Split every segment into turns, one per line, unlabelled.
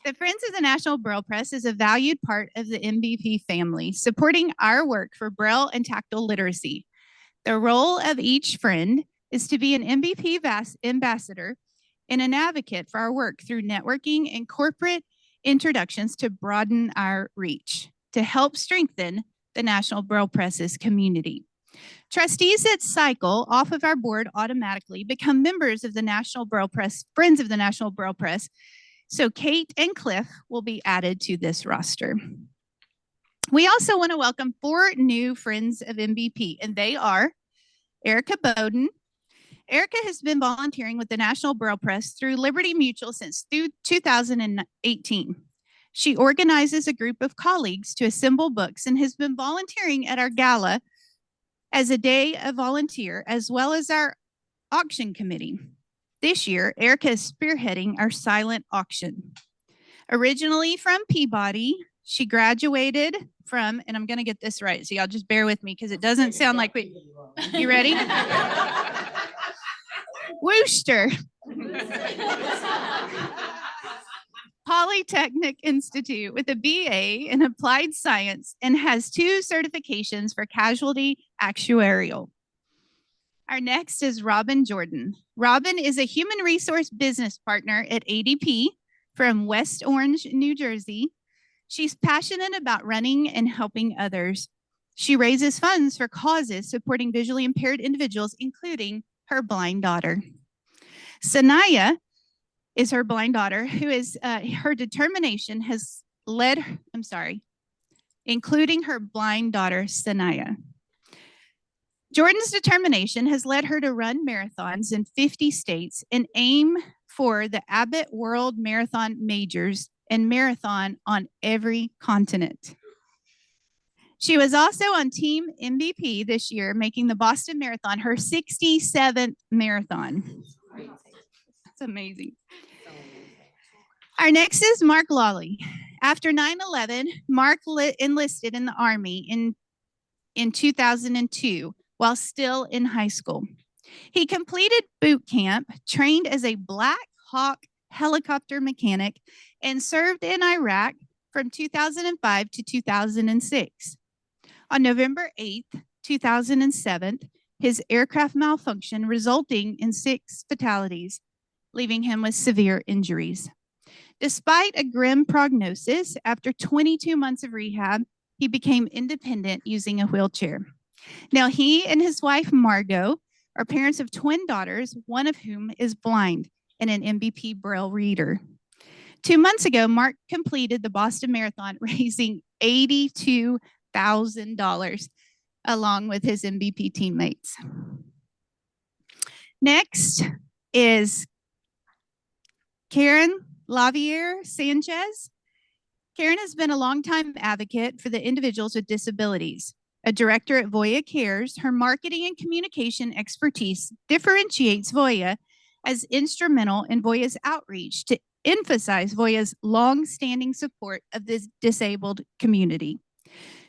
The Friends of the National Braille Press is a valued part of the NBP family, supporting our work for Braille and tactile literacy. The role of each friend is to be an NBP ambassador and an advocate for our work through networking and corporate introductions to broaden our reach, to help strengthen the National Braille Press's community. Trustees that cycle off of our board automatically become members of the National Braille Press, Friends of the National Braille Press. So Kate and Cliff will be added to this roster. We also want to welcome 4 new Friends of NBP, and they are Erica Bowden. Erica has been volunteering with the National Braille Press through Liberty Mutual since 2018. She organizes a group of colleagues to assemble books and has been volunteering at our gala as a day of volunteer, as well as our auction committee. This year, Erica is spearheading our silent auction. Originally from Peabody, she graduated from, and I'm going to get this right, so y'all just bear with me because it doesn't sound like you ready? Worcester Polytechnic Institute with a BA in Applied Science and has 2 certifications for casualty actuarial. Our next is Robin Jordan. Robin is a human resource business partner at ADP from West Orange, New Jersey. She's passionate about running and helping others. She raises funds for causes supporting visually impaired individuals, including her blind daughter. Sanaya is her blind daughter, who is her determination has led, including her blind daughter, Sanaya. Jordan's determination has led her to run marathons in 50 states and aim for the Abbott World Marathon Majors and marathon on every continent. She was also on Team NBP this year, making the Boston Marathon her 67th marathon. That's amazing. Our next is Mark Lawley. After 9/11, Mark enlisted in the Army in 2002 while still in high school. He completed boot camp, trained as a Black Hawk helicopter mechanic, and served in Iraq from 2005 to 2006. On November 8th, 2007, his aircraft malfunctioned, resulting in 6 fatalities, leaving him with severe injuries. Despite a grim prognosis, after 22 months of rehab, he became independent using a wheelchair. Now, he and his wife, Margot, are parents of twin daughters, one of whom is blind and an NBP Braille reader. 2 months ago, Mark completed the Boston Marathon, raising $82,000 along with his NBP teammates. Next is Karen Lavier Sanchez. Karen has been a longtime advocate for the individuals with disabilities. A director at Voya Cares, her marketing and communication expertise differentiates Voya as instrumental in Voya's outreach to emphasize Voya's long-standing support of this disabled community.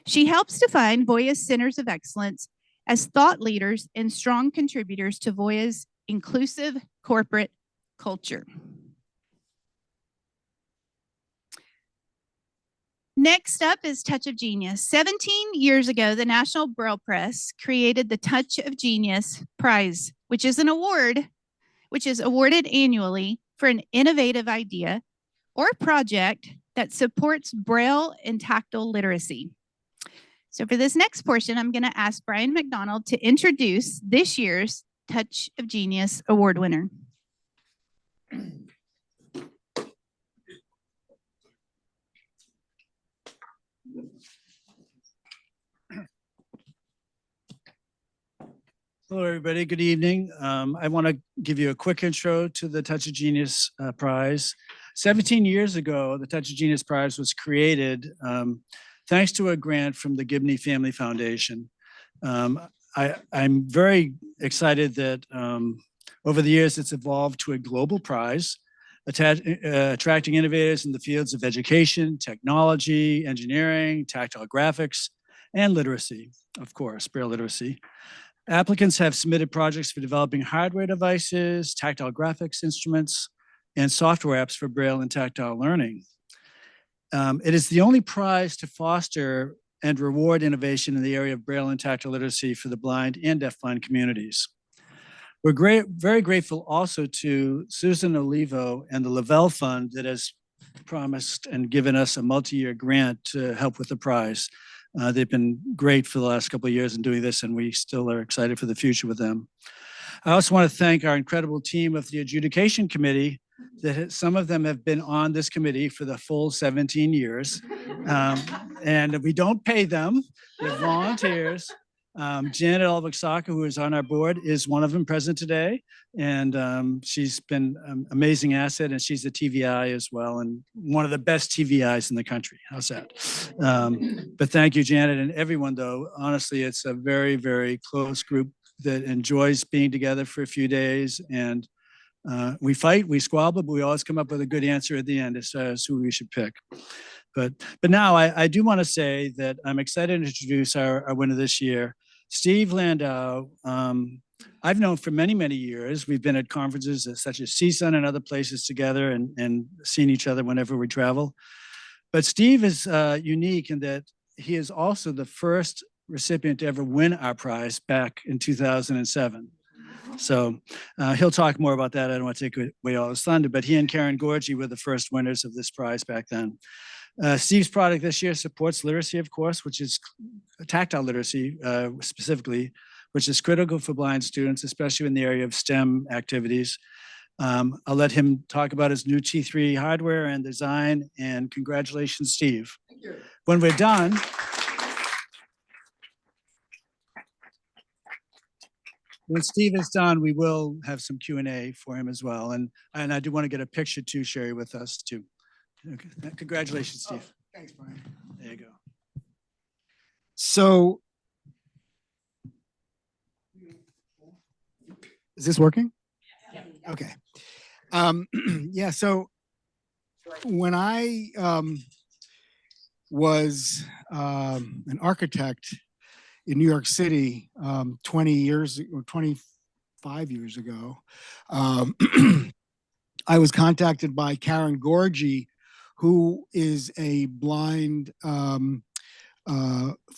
She helps define Voya's centers of excellence as thought leaders and strong contributors to Voya's inclusive corporate culture. Next up is Touch of Genius. 17 years ago, the National Braille Press created the Touch of Genius Prize, which is an award which is awarded annually for an innovative idea or project that supports Braille and tactile literacy. So for this next portion, I'm going to ask Brian McDonald to introduce this year's Touch of Genius Award winner.
Hello, everybody. Good evening. I want to give you a quick intro to the Touch of Genius Prize. 17 years ago, the Touch of Genius Prize was created thanks to a grant from the Gibney Family Foundation. I'm very excited that over the years, it's evolved to a global prize, attracting innovators in the fields of education, technology, engineering, tactile graphics, and literacy, of course, Braille literacy. Applicants have submitted projects for developing hardware devices, tactile graphics instruments, and software apps for Braille and tactile learning. It is the only prize to foster and reward innovation in the area of Braille and tactile literacy for the blind and deafblind communities. We're very grateful also to Susan Olivo and the Lavelle Fund that has promised and given us a multi-year grant to help with the prize. They've been great for the last couple of years in doing this, and we still are excited for the future with them. I also want to thank our incredible team of the adjudication committee that some of them have been on this committee for the full 17 years. And we don't pay them, they're volunteers. Janet Alvaxaka, who is on our board, is one of them present today. And she's been an amazing asset, and she's a TVI as well, and one of the best TVIs in the country. How's that? But thank you, Janet, and everyone, though. Honestly, it's a very, very close group that enjoys being together for a few days. And we fight, we squabble, but we always come up with a good answer at the end as to who we should pick. But now I do want to say that I'm excited to introduce our winner this year, Steve Landau. I've known for many, many years. We've been at conferences such as CSUN and other places together and seen each other whenever we travel. But Steve is unique in that he is also the first recipient to ever win our prize back in 2007. So he'll talk more about that. I don't want to take away all his thunder, but he and Karen Gorgie were the first winners of this prize back then. Steve's product this year supports literacy, of course, which is tactile literacy specifically, which is critical for blind students, especially in the area of STEM activities. I'll let him talk about his new T3 hardware and design, and congratulations, Steve.
Thank you.
When we're done, when Steve is done, we will have some Q&A for him as well. And I do want to get a picture too, Sherry, with us too. Okay. Congratulations, Steve.
Oh, thanks, Brian.
There you go.
So, is this working? Yeah. Okay. Yeah, so when I was an architect in New York City 20 years or 25 years ago, I was contacted by Karen Gorgie, who is a blind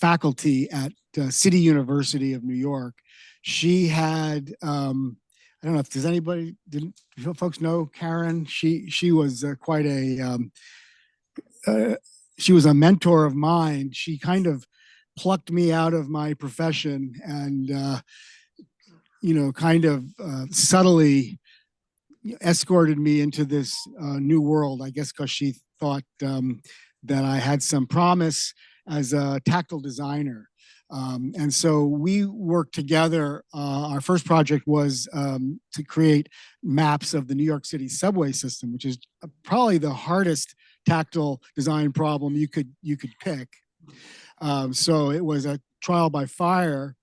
faculty at City University of New York. She had, I don't know if there's anybody, didn't folks know Karen? She was quite a, she was a mentor of mine. She kind of plucked me out of my profession and, you know, kind of subtly escorted me into this new world, I guess, because she thought that I had some promise as a tactile designer. And so we worked together. Our first project was to create maps of the New York City subway system, which is probably the hardest tactile design problem you could pick. So it was a trial by fire.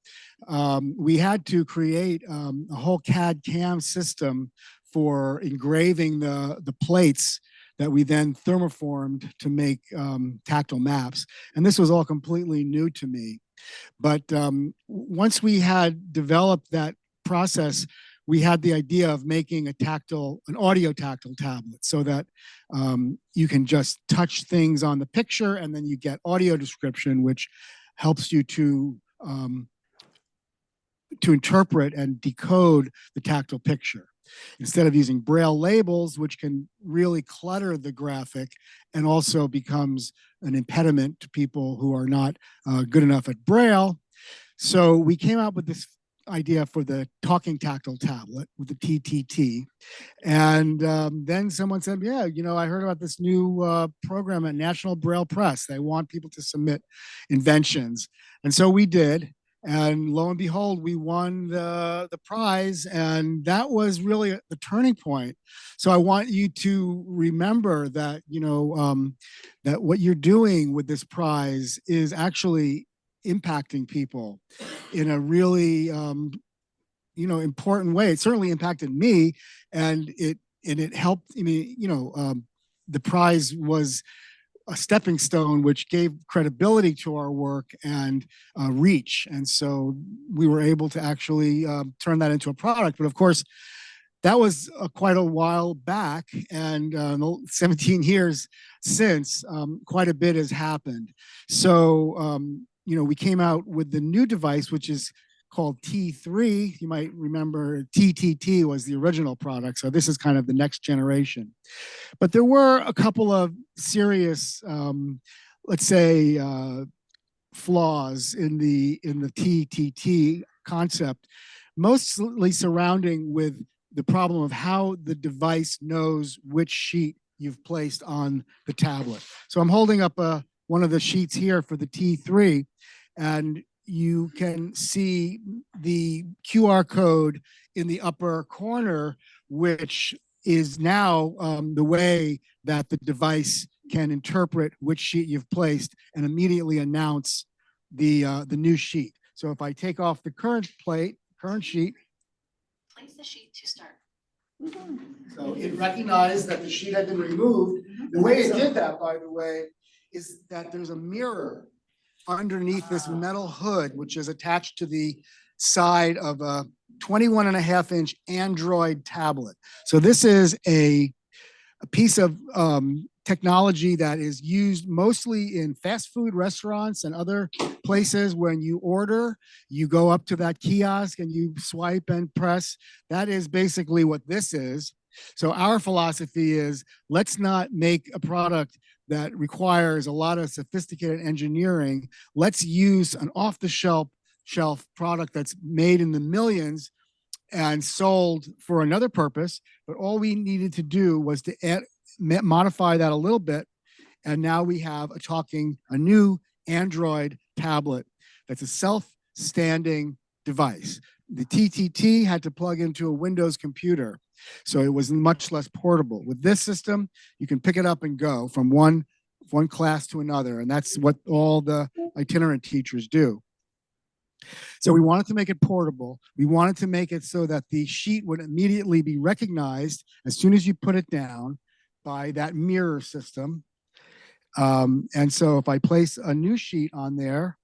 We had to create a whole CAD/CAM system for engraving the plates that we then thermoformed to make tactile maps. And this was all completely new to me. But once we had developed that process, we had the idea of making an audio tactile tablet so that you can just touch things on the picture and then you get audio description, which helps you to interpret and decode the tactile picture. Instead of using Braille labels, which can really clutter the graphic and also becomes an impediment to people who are not good enough at Braille. So we came up with this idea for the talking tactile tablet with the TTT. And then someone said, yeah, you know, I heard about this new program at National Braille Press. They want people to submit inventions. And so we did. And lo and behold, we won the prize, and that was really the turning point. So I want you to remember that, you know, that what you're doing with this prize is actually impacting people in a really, you know, important way. It certainly impacted me, and it helped. I mean, you know, the prize was a stepping stone, which gave credibility to our work and reach. And so we were able to actually turn that into a product. But of course, that was quite a while back, and 17 years since, quite a bit has happened. So, we came out with the new device, which is called T3. You might remember TTT was the original product. So this is kind of the next generation. But there were a couple of serious, let's say, flaws in the TTT concept, mostly surrounding with the problem of how the device knows which sheet you've placed on the tablet. So I'm holding up one of the sheets here for the T3, and you can see the QR code in the upper corner, which is now the way that the device can interpret which sheet you've placed and immediately announce the new sheet. So if I take off the current sheet,
place the sheet to start.
so it recognized that the sheet had been removed. The way it did that, by the way, is that there's a mirror underneath this metal hood, which is attached to the side of a 21.5-inch Android tablet. So this is a piece of technology that is used mostly in fast food restaurants and other places. When you order, you go up to that kiosk and you swipe and press. That is basically what this is. So our philosophy is, let's not make a product that requires a lot of sophisticated engineering. Let's use an off-the-shelf product that's made in the millions and sold for another purpose. But all we needed to do was to modify that a little bit. And now we have a new Android tablet that's a self-standing device. The TTT had to plug into a Windows computer, so it was much less portable. With this system, you can pick it up and go from one class to another, and that's what all the itinerant teachers do. So we wanted to make it portable. We wanted to make it so that the sheet would immediately be recognized as soon as you put it down by that mirror system. And so if I place a new sheet on there,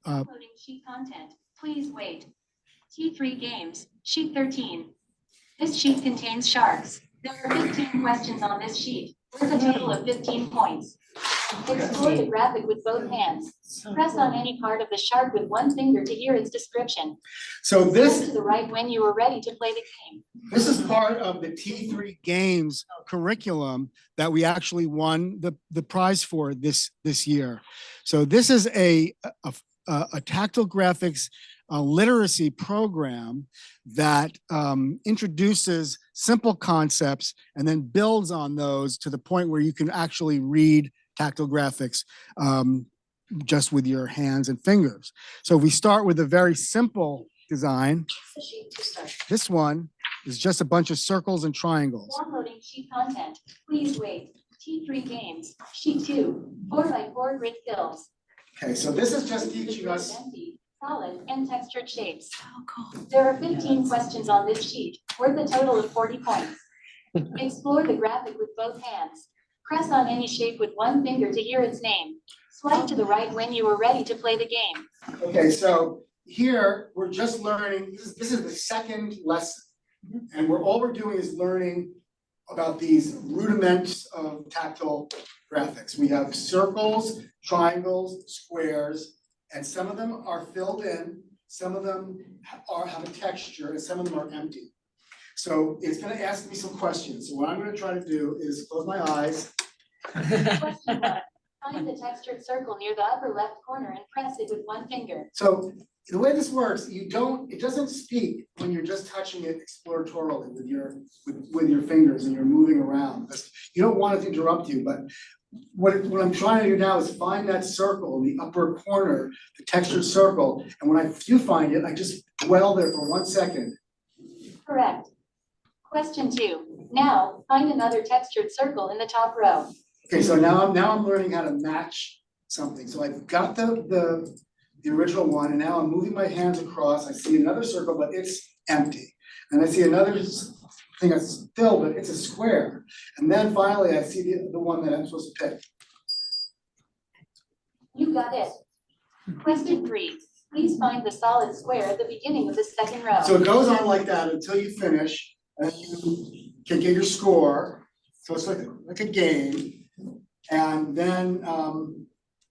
Uploading sheet content. Please wait. T3 games, sheet 13. This sheet contains sharks. There are 15 questions on this sheet, worth a total of 15 points. Explore the graphic with both hands. Press on any part of the shark with one finger to hear its description.
so
Press to the right when you are ready to play the game.
this is part of the T3 Games curriculum that we actually won the prize for this year. So this is a tactile graphics literacy program that introduces simple concepts and then builds on those to the point where you can actually read tactile graphics just with your hands and fingers. So we start with a very simple design.
The sheet to start.
This one is just a bunch of circles and triangles.
Downloading sheet content. Please wait. T3 games, sheet 2, 4x4 grid fills.
Okay, so this is just teaching us.
Empty, solid, and textured shapes. There are 15 questions on this sheet, worth a total of 40 points. Explore the graphic with both hands. Press on any shape with one finger to hear its name. Swipe to the right when you are ready to play the game.
Okay, so here we're just learning, this is the second lesson. And all we're doing is learning about these rudiments of tactile graphics. We have circles, triangles, squares, and some of them are filled in, some of them have a texture, and some of them are empty. So it's going to ask me some questions. So what I'm going to try to do is close my eyes.
Question 1. Find the textured circle near the upper left corner and press it with one finger.
So the way this works, it doesn't speak when you're just touching it exploratorily with your fingers and you're moving around. You don't want it to interrupt you, but what I'm trying to do now is find that circle in the upper corner, the textured circle. And when I do find it, I just dwell there for 1 second.
Correct. Question 2. Now, find another textured circle in the top row.
Okay, so now I'm learning how to match something. So I've got the original one, and now I'm moving my hands across. I see another circle, but it's empty. And I see another thing that's filled, but it's a square. And then finally, I see the one that I'm supposed to pick.
You got it. Question 3. Please find the solid square at the beginning of the second row.
So it goes on like that until you finish, and you can get your score. So it's like a game. And then,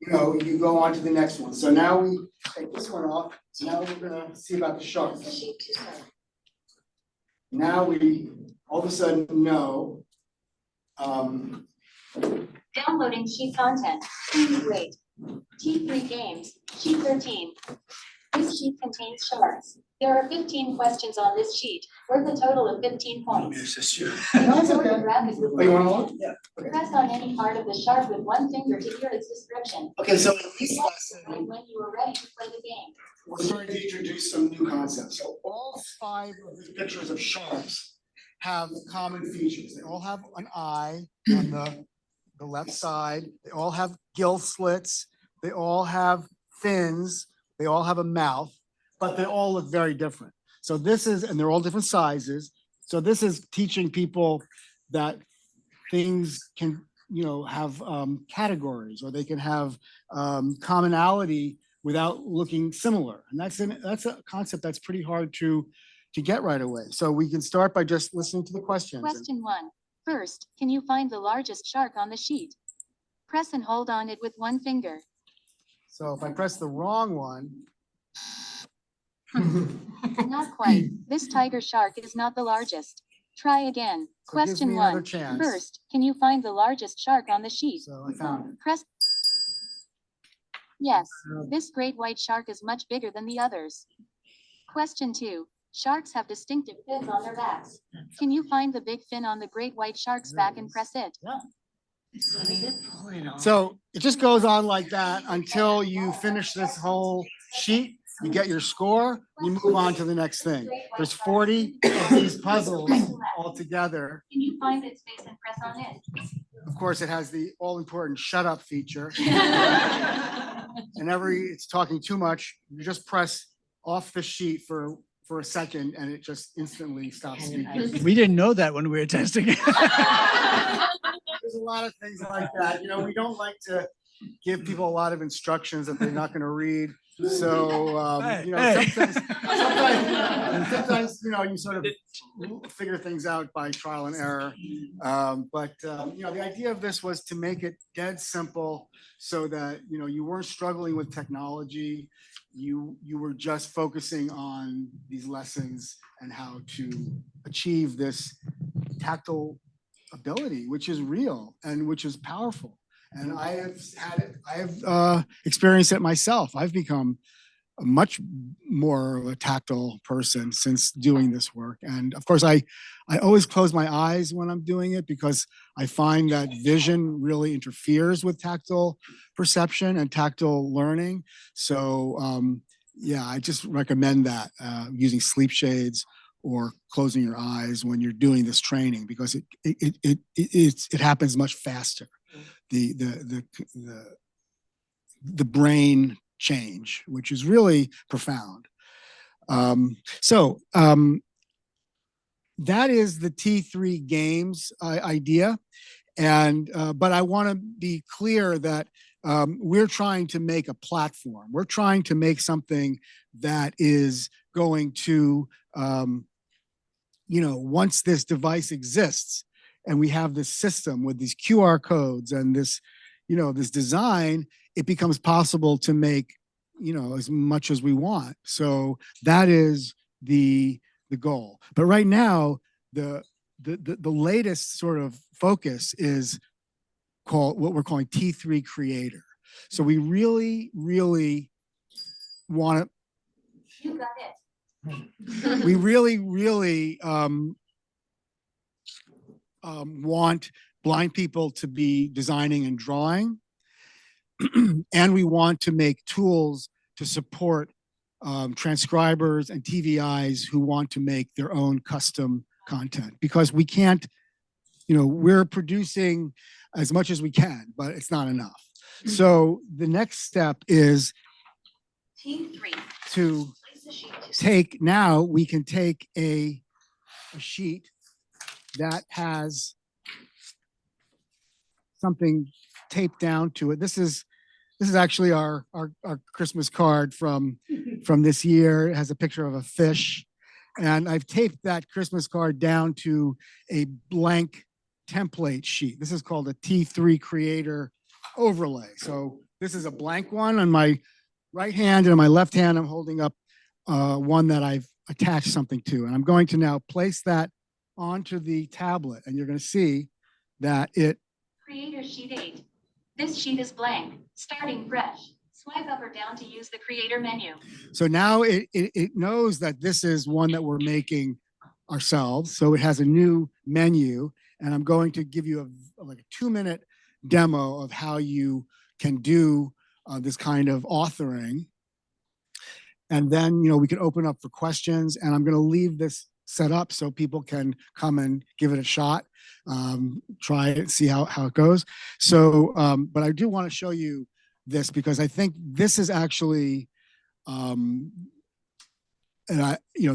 you go on to the next one. So now we take this one off. So now we're gonna see about the sharks. Now we all of a sudden know.
Downloading sheet content. Please wait. T3 games, sheet 13. This sheet contains sharks. There are 15 questions on this sheet, worth a total of 15 points.
Assist you.
No, it's okay.
Photograph is
Oh, you wanna look? Yeah.
Press on any part of the shark with one finger to hear its description.
Okay, so in this lesson,
When you are ready to play the game.
we're starting to introduce some new concepts. So all 5 of the pictures of sharks have common features. They all have an eye on the left side. They all have gill slits. They all have fins. They all have a mouth, but they all look very different. So this is, and they're all different sizes. So this is teaching people that things can, have categories, or they can have commonality without looking similar. And that's a concept that's pretty hard to get right away. So we can start by just listening to the questions.
Question 1. First, can you find the largest shark on the sheet? Press and hold on it with one finger.
So if I press the wrong one.
Not quite. This tiger shark is not the largest. Try again.
So it gives
Question
me another
1.
chance.
First, can you find the largest shark on the sheet?
So I found it.
Press. Yes, this great white shark is much bigger than the others. Question 2. Sharks have distinctive fins on their backs. Can you find the big fin on the great white shark's back and press it?
So it just goes on like that until you finish this whole sheet. You get your score, you move on to the next thing. There's 40 of these puzzles all together.
Can you find its face and press on it?
Of course, it has the all-important shut up feature. And it's talking too much, you just press off the sheet for a second and it just instantly stops speaking.
We didn't know that when we were testing it.
There's a lot of things like that. We don't like to give people a lot of instructions that they're not going to read. So,
Hey.
sometimes, you sort of figure things out by trial and error. But the idea of this was to make it dead simple so that, you weren't struggling with technology. You were just focusing on these lessons and how to achieve this tactile ability, which is real and which is powerful. And I have experienced it myself. I've become a much more of a tactile person since doing this work. And of course, I always close my eyes when I'm doing it because I find that vision really interferes with tactile perception and tactile learning. So I just recommend that using sleep shades or closing your eyes when you're doing this training because it happens much faster. The brain change, which is really profound. That is the T3 games idea. But I want to be clear that we're trying to make a platform. We're trying to make something that is going to, once this device exists, and we have this system with these QR codes and this, this design, it becomes possible to make, as much as we want. So that is the goal. But right now, the latest sort of focus is what we're calling T3 Creator. So we really, really want to.
You got it.
We really, really want blind people to be designing and drawing. And we want to make tools to support transcribers and TVIs who want to make their own custom content because we can't, we're producing as much as we can, but it's not enough. So the next step is
T3.
to take, now we can take a sheet that has something taped down to it. This is this is actually our Christmas card from this year. It has a picture of a fish. And I've taped that Christmas card down to a blank template sheet. This is called a T3 Creator overlay. So this is a blank one. On my right hand and on my left hand, I'm holding up one that I've attached something to. And I'm going to now place that onto the tablet. And you're going to see that it.
Creator sheet 8. This sheet is blank, starting fresh. Swipe up or down to use the creator menu.
So now it knows that this is one that we're making ourselves. So it has a new menu, and I'm going to give you like a 2-minute demo of how you can do this kind of authoring. And then, we can open up for questions, and I'm going to leave this set up so people can come and give it a shot, try it, see how it goes. So, but I do want to show you this because I think this is actually, the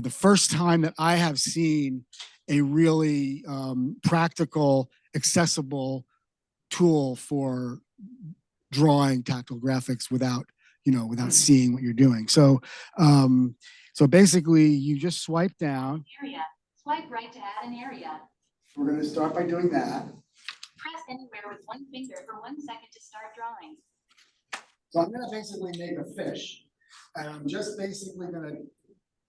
first time that I have seen a really practical, accessible tool for drawing tactile graphics without seeing what you're doing. So, so basically, you just swipe down.
Area. Swipe right to add an area.
We're going to start by doing that.
Press anywhere with one finger for 1 second to start drawing.
So I'm going to basically make a fish, and I'm just basically going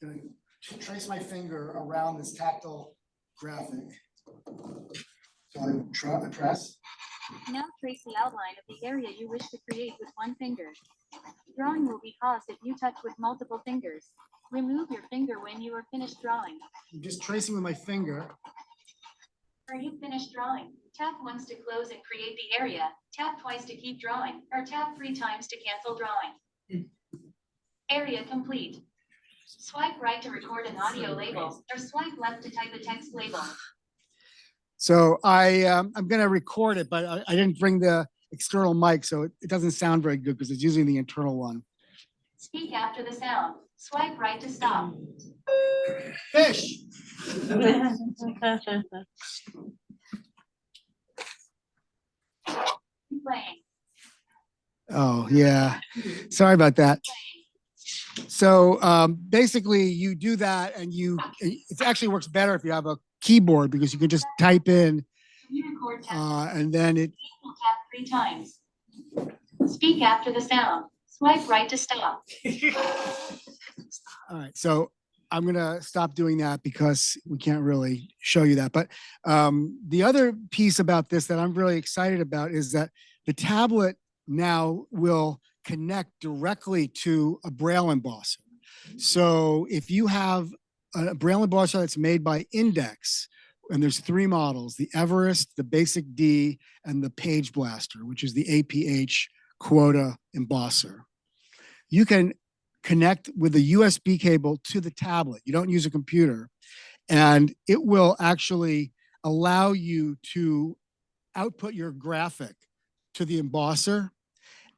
to trace my finger around this tactile graphic. So I press.
Now trace the outline of the area you wish to create with one finger. Drawing will be paused if you touch with multiple fingers. Remove your finger when you are finished drawing.
I'm just tracing with my finger.
Are you finished drawing? Tap once to close and create the area. Tap twice to keep drawing, or tap 3 times to cancel drawing. Area complete. Swipe right to record an audio label, or swipe left to type a text label.
So I'm going to record it, but I didn't bring the external mic, so it doesn't sound very good because it's using the internal one.
Speak after the sound. Swipe right to stop.
Fish.
Playing.
Oh, yeah. Sorry about that. So basically, you do that, and it actually works better if you have a keyboard because you can just type in, and then it.
Tap 3 times. Speak after the sound. Swipe right to stop.
All right, so I'm gonna stop doing that because we can't really show you that. But the other piece about this that I'm really excited about is that the tablet now will connect directly to a Braille embosser. So if you have a Braille embosser that's made by Index, and there's 3 models, the Everest, the Basic D, and the Page Blaster, which is the APH quota embosser. You can connect with a USB cable to the tablet. You don't use a computer, and it will actually allow you to output your graphic to the embosser,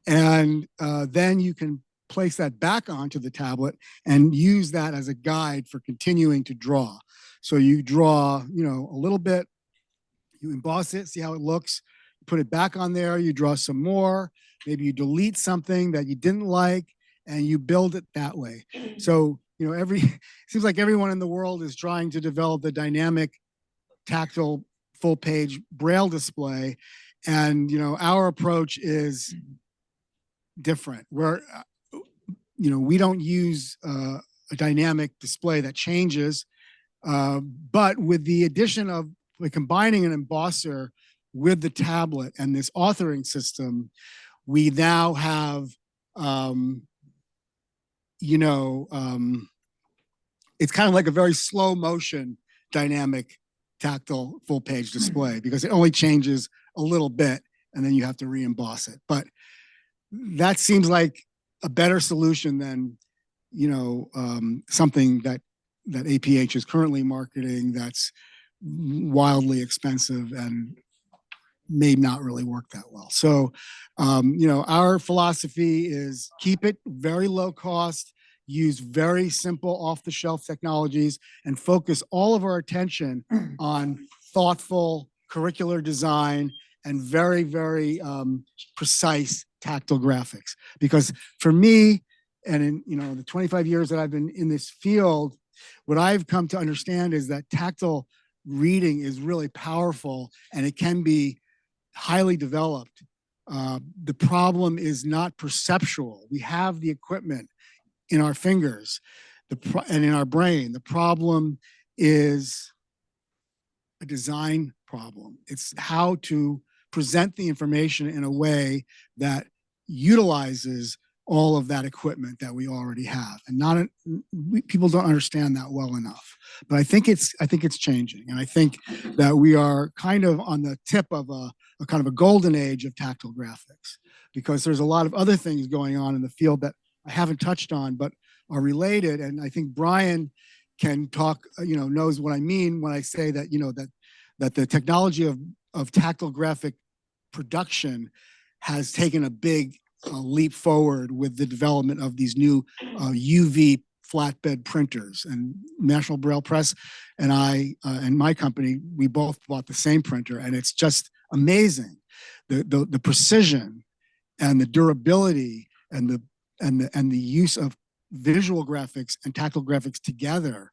and then you can place that back onto the tablet and use that as a guide for continuing to draw. So you draw, a little bit, you emboss it, see how it looks, put it back on there, you draw some more, maybe you delete something that you didn't like, and you build it that way. So, it seems like everyone in the world is trying to develop the dynamic tactile full page Braille display. And, our approach is different. We don't use a dynamic display that changes, but with the addition of combining an embosser with the tablet and this authoring system, we now have, it's kind of like a very slow motion dynamic tactile full page display because it only changes a little bit and then you have to re-emboss it. But that seems like a better solution than, something that APH is currently marketing that's wildly expensive and may not really work that well. So, our philosophy is keep it very low cost, use very simple off-the-shelf technologies, and focus all of our attention on thoughtful curricular design and very, very precise tactile graphics. Because for me, and in the 25 years that I've been in this field, what I've come to understand is that tactile reading is really powerful and it can be highly developed. The problem is not perceptual. We have the equipment in our fingers and in our brain. The problem is a design problem. It's how to present the information in a way that utilizes all of that equipment that we already have, and people don't understand that well enough. But I think it's changing, and I think that we are kind of on the tip of a kind of a golden age of tactile graphics, because there's a lot of other things going on in the field that I haven't touched on, but are related. And I think Brian can talk, knows what I mean when I say that, that the technology of tactile graphic production has taken a big leap forward with the development of these new UV flatbed printers. And National Braille Press and I and my company, we both bought the same printer, and it's just amazing the precision and the durability and the use of visual graphics and tactile graphics together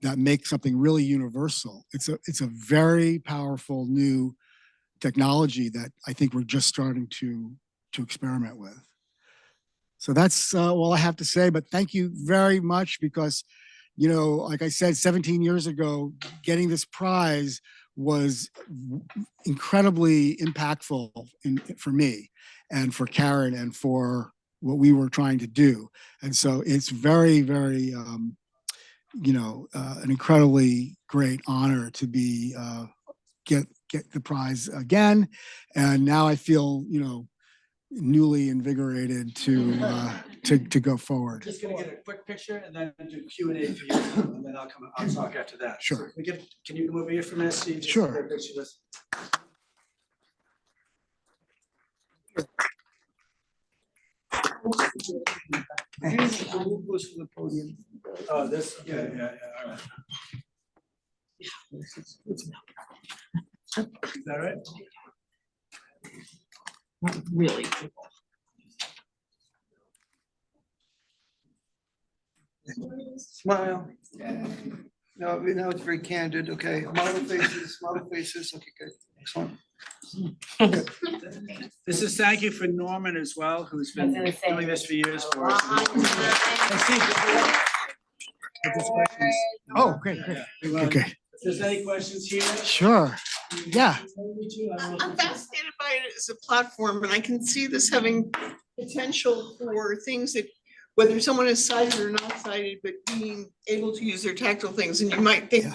that make something really universal. It's a very powerful new technology that I think we're just starting to experiment with. So that's all I have to say, but thank you very much, because, like I said, 17 years ago, getting this prize was incredibly impactful for me and for Karen and for what we were trying to do. And so it's very, very, an incredibly great honor to be, get the prize again. And now I feel, newly invigorated to go forward.
Just gonna get a quick picture and then do Q&A for you, and then I'll talk after that.
Sure.
So can you come over here for a minute, Steve? Just
Sure.
get a picture of this. Oh, this, yeah, all right. Is that right?
Really.
Smile. No, now it's very candid. Okay, model faces, Okay, good. Excellent.
This is thank you for Norman as well, who's been
I was gonna say.
doing this for years for us. And Steve,
Oh, great. Okay.
If there's any questions here?
Sure. Yeah.
I'm fascinated by it as a platform, and I can see this having potential for things that, whether someone is sighted or not sighted, but being able to use their tactile things. And you might think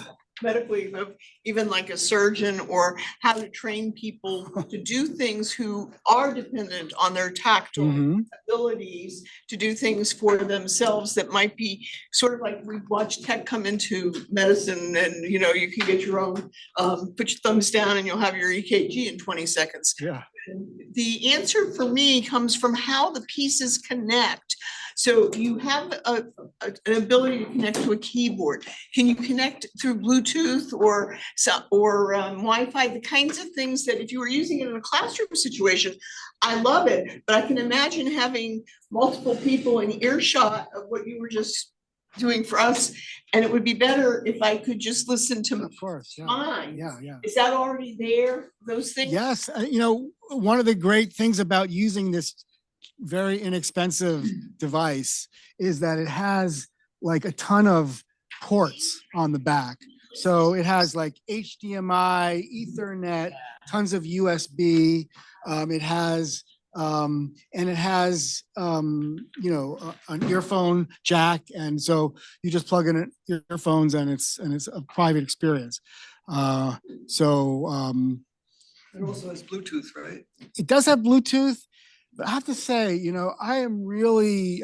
medically of even like a surgeon, or how to train people to do things who are dependent on their tactile abilities to do things for themselves that might be sort of like we've watched tech come into medicine, and you can get your own, put your thumbs down and you'll have your EKG in 20 seconds.
Yeah.
The answer for me comes from how the pieces connect. So you have an ability to connect to a keyboard. Can you connect through Bluetooth or Wi-Fi? The kinds of things that if you were using it in a classroom situation, I love it. But I can imagine having multiple people in earshot of what you were just doing for us, and it would be better if I could just listen to
Of course. Yeah.
mine.
Yeah.
Is that already there? Those things?
Yes. One of the great things about using this very inexpensive device is that it has like a ton of ports on the back. So it has like HDMI, Ethernet, tons of USB. It has an earphone jack, and so you just plug in earphones, and it's a private experience.
It also has Bluetooth, right?
It does have Bluetooth, but I have to say, I am really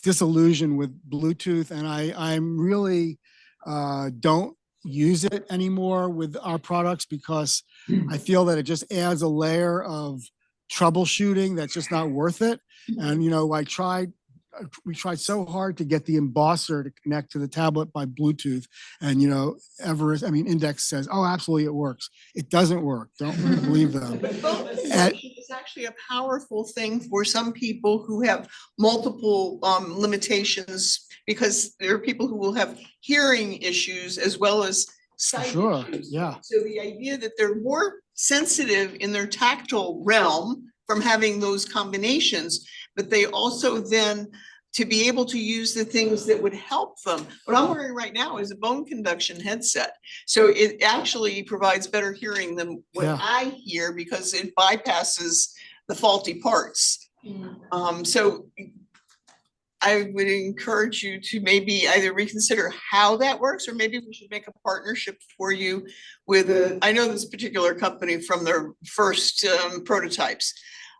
disillusioned with Bluetooth, and I'm really don't use it anymore with our products, because I feel that it just adds a layer of troubleshooting that's just not worth it. And I tried we tried so hard to get the embosser to connect to the tablet by Bluetooth, and Index says, oh, absolutely it works. It doesn't work. Don't believe them.
But phone conduction is actually a powerful thing for some people who have multiple limitations, because there are people who will have hearing issues as well as sight
Sure,
issues.
yeah.
So the idea that they're more sensitive in their tactile realm from having those combinations, but they also then to be able to use the things that would help them. What I'm wearing right now is a bone conduction headset. So it actually provides better hearing than what
Yeah.
I hear, because it bypasses the faulty parts. So I would encourage you to maybe either reconsider how that works, or maybe we should make a partnership for you with I know this particular company from their first prototypes.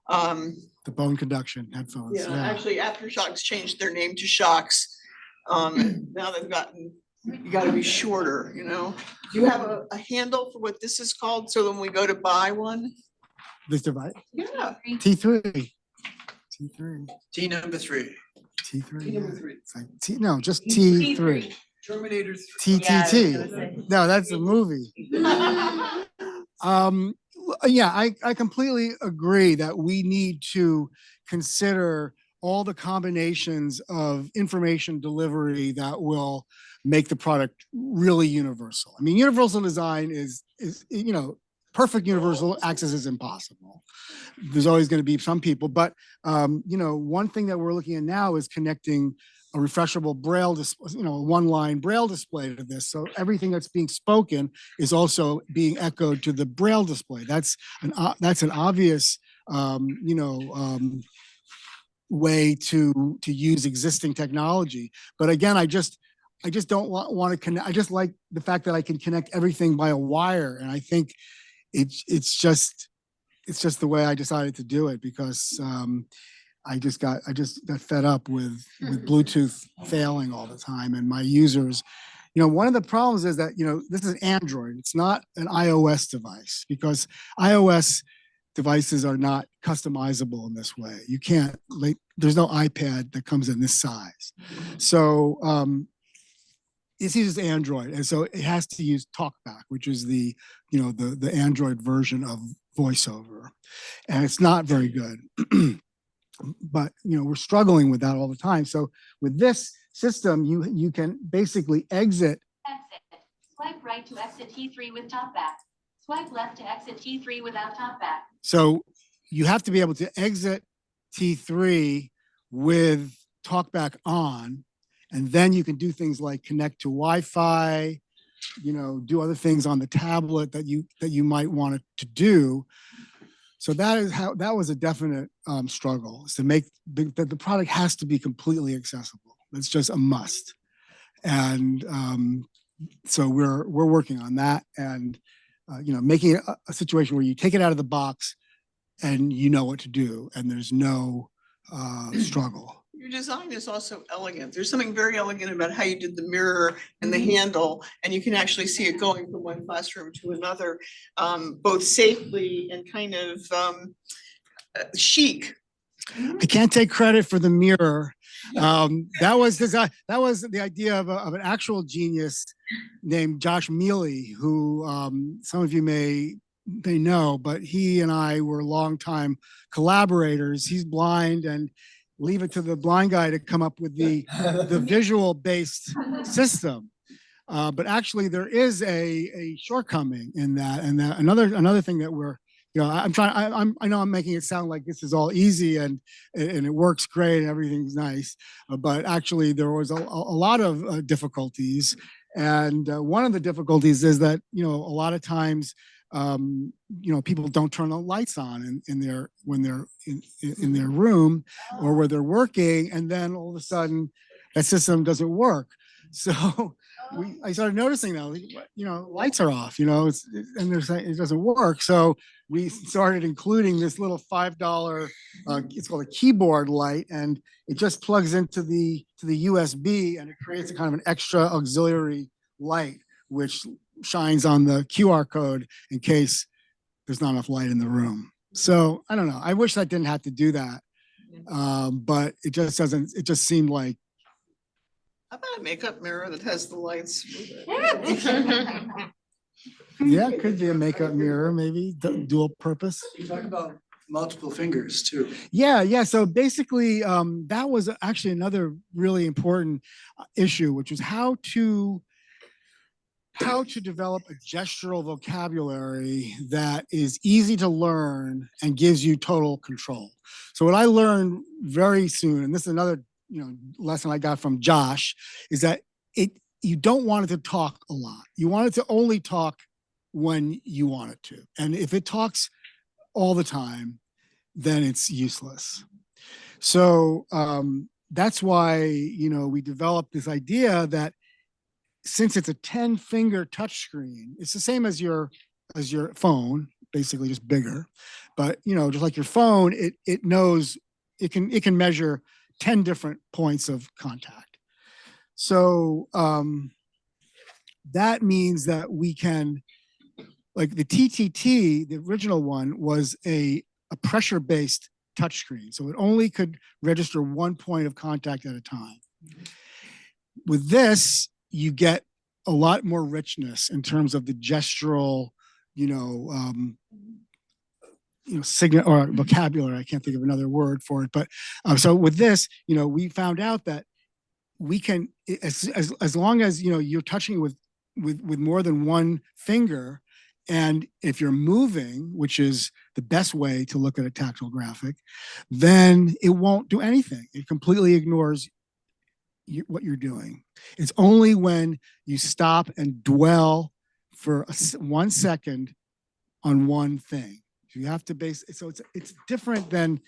The bone conduction headphones.
Yeah,
Yeah.
actually, Aftershocks changed their name to Shocks. Now they've gotten, you gotta be shorter, you know? Do you have a handle for what this is called, so when we go to buy one?
This device.
Yeah.
T3. T3.
T number 3.
T3.
Number
yeah.
3.
It's like no, just T3.
Terminator.
TTT. No, that's a movie. Yeah, I completely agree that we need to consider all the combinations of information delivery that will make the product really universal. I mean, universal design is perfect universal access is impossible. There's always going to be some people, but one thing that we're looking at now is connecting a refreshable Braille, one-line Braille display to this. So everything that's being spoken is also being echoed to the Braille display. That's an obvious, way to use existing technology. But again, I just don't want to connect. I just like the fact that I can connect everything by a wire, and I think it's just the way I decided to do it, because I just got fed up with Bluetooth failing all the time, and my users, one of the problems is that this is Android. It's not an iOS device, because iOS devices are not customizable in this way. You can't, there's no iPad that comes in this size. So it uses Android, and so it has to use TalkBack, which is the Android version of VoiceOver, and it's not very good. But we're struggling with that all the time. So with this system, you can basically exit.
Swipe right to exit T3 with TalkBack. Swipe left to exit T3 without TalkBack.
So you have to be able to exit T3 with TalkBack on, and then you can do things like connect to Wi-Fi, do other things on the tablet that you might want to do. So that was a definite struggle, is to make the product has to be completely accessible. It's just a must. And so we're working on that, and making it a situation where you take it out of the box and you know what to do, and there's no struggle.
Your design is also elegant. There's something very elegant about how you did the mirror and the handle, and you can actually see it going from one classroom to another, both safely and kind of chic.
I can't take credit for the mirror. That was the idea of an actual genius named Josh Mealy, who some of you may know, but he and I were longtime collaborators. He's blind, and leave it to the blind guy to come up with the visual based system. But actually there is a shortcoming in that. And that another thing that we're, I know I'm making it sound like this is all easy and it works great and everything's nice, but actually there was a lot of difficulties. And one of the difficulties is that, a lot of times, people don't turn the lights on when they're in their room or where they're working, and then all of a sudden that system doesn't work. So I started noticing that, lights are off, and they're saying it doesn't work. So we started including this little $5, it's called a keyboard light, and it just plugs into the USB, and it creates a kind of an extra auxiliary light, which shines on the QR code in case there's not enough light in the room. So I don't know. I wish I didn't have to do that. But it just doesn't, it just seemed like,
How about a makeup mirror that has the lights?
yeah, it could be a makeup mirror, maybe dual purpose.
You talk about multiple fingers too.
Yeah. So basically, that was actually another really important issue, which was how to develop a gestural vocabulary that is easy to learn and gives you total control. So what I learned very soon, and this is another lesson I got from Josh, is that you don't want it to talk a lot. You want it to only talk when you want it to. And if it talks all the time, then it's useless. So that's why we developed this idea that since it's a 10-finger touchscreen, it's the same as your phone, basically just bigger. But just like your phone, it knows it can measure 10 different points of contact. So that means that we can, like the TTT, the original one was a pressure-based touchscreen. So it only could register one point of contact at a time. With this, you get a lot more richness in terms of the gestural, signal or vocabulary. I can't think of another word for it, but so with this, we found out that we can, as long as you're touching with more than one finger, and if you're moving, which is the best way to look at a tactile graphic, then it won't do anything. It completely ignores what you're doing. It's only when you stop and dwell for 1 second on one thing. You have to base. So it's different than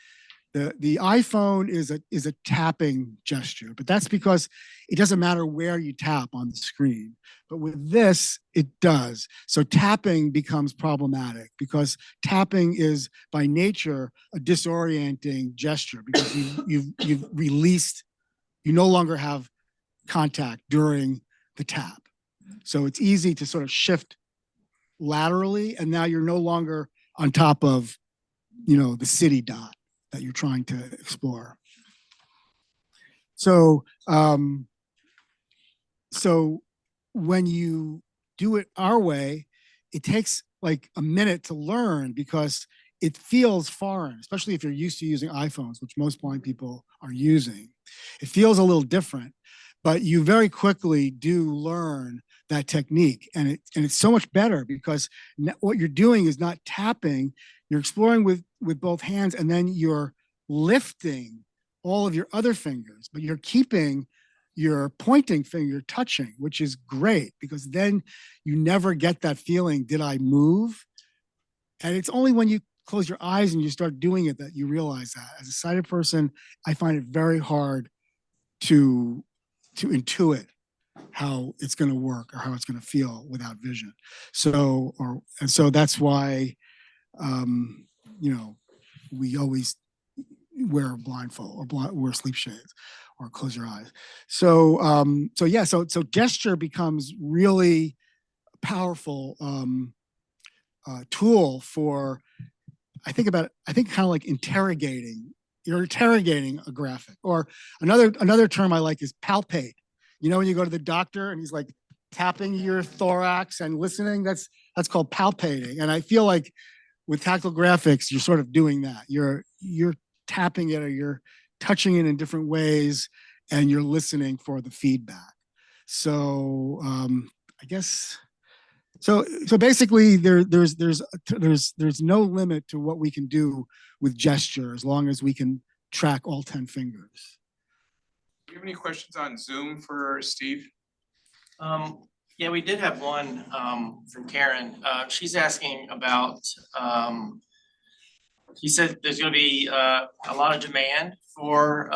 the iPhone is a tapping gesture, but that's because it doesn't matter where you tap on the screen. But with this, it does. So tapping becomes problematic because tapping is by nature a disorienting gesture because you've released. You no longer have contact during the tap. So it's easy to sort of shift laterally, and now you're no longer on top of, the city dot that you're trying to explore. So, so when you do it our way, it takes like a minute to learn because it feels foreign, especially if you're used to using iPhones, which most blind people are using. It feels a little different, but you very quickly do learn that technique. And it's so much better because what you're doing is not tapping, you're exploring with both hands, and then you're lifting all of your other fingers, but you're keeping your pointing finger touching, which is great because then you never get that feeling, did I move? And it's only when you close your eyes and you start doing it that you realize that. As a sighted person, I find it very hard to intuit how it's going to work or how it's going to feel without vision. So that's why, we always wear a blindfold or wear sleep shades or close your eyes. So gesture becomes really powerful tool for, I think kind of like interrogating. You're interrogating a graphic. Or another term I like is palpate. When you go to the doctor and he's like tapping your thorax and listening, that's called palpating. And I feel like with tactile graphics, you're sort of doing that. You're tapping it or you're touching it in different ways and you're listening for the feedback. So I guess so basically there's no limit to what we can do with gesture as long as we can track all 10 fingers.
Do you have any questions on Zoom for Steve?
Yeah, we did have one from Karen. She's asking about, he said there's going to be a lot of demand for,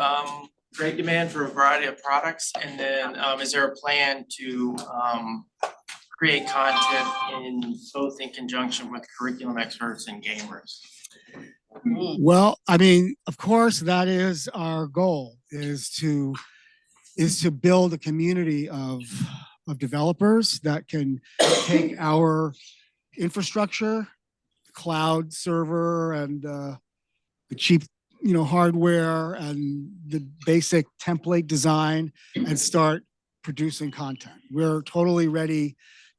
great demand for a variety of products. And then is there a plan to create content both in conjunction with curriculum experts and gamers?
Well, I mean, of course, that is our goal, is to build a community of developers that can take our infrastructure, cloud server, and the cheap, hardware and the basic template design and start producing content. We're totally ready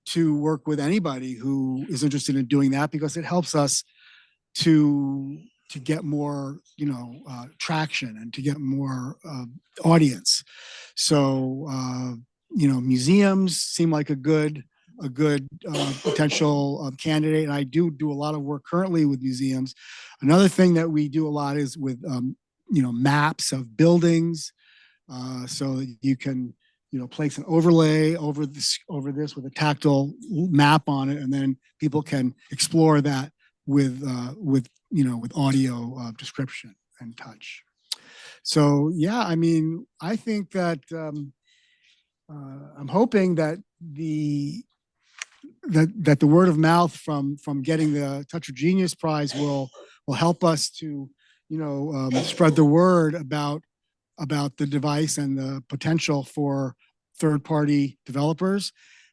to work with anybody who is interested in doing that because it helps us to get more traction and to get more audience. So museums seem like a good potential candidate, and I do a lot of work currently with museums. Another thing that we do a lot is with maps of buildings, so that you can place an overlay over this with a tactile map on it, and then people can explore that with audio description and touch. So yeah, I mean, I think that I'm hoping that the word of mouth from getting the Touch of Genius Prize will help us to spread the word about the device and the potential for third-party developers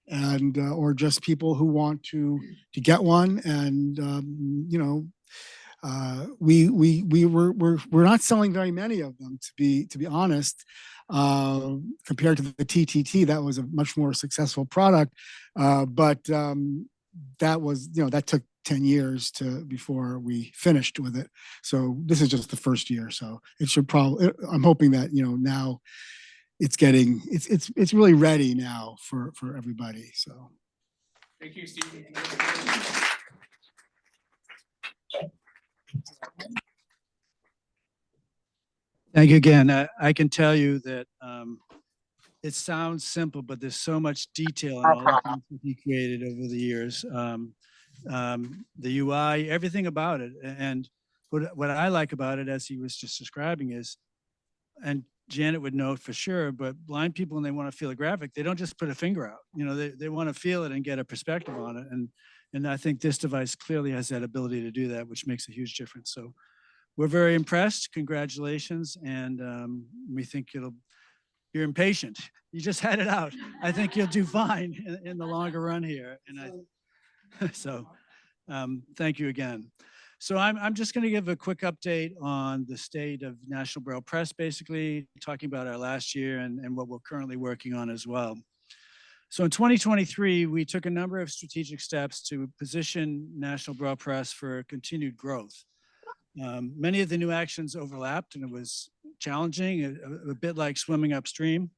and or just people who want to get one. And we're not selling very many of them, to be honest. Compared to the TTT, that was a much more successful product, but that was that took 10 years before we finished with it. So this is just the first year. So it should probably. I'm hoping that now it's really ready now for everybody. So
Thank you, Steve.
Thank you again. I can tell you that it sounds simple, but there's so much detail in all the things that he created over the years. The UI, everything about it. And what I like about it, as he was just describing, is, and Janet would know for sure, but blind people, when they want to feel a graphic, they don't just put a finger out. They want to feel it and get a perspective on it. And I think this device clearly has that ability to do that, which makes a huge difference. So we're very impressed. Congratulations. And we think you're impatient. You just had it out. I think you'll do fine in the longer run here. And thank you again. So I'm just going to give a quick update on the state of National Braille Press, basically talking about our last year and what we're currently working on as well. So in 2023, we took a number of strategic steps to position National Braille Press for continued growth. Many of the new actions overlapped, and it was challenging, a bit like swimming upstream.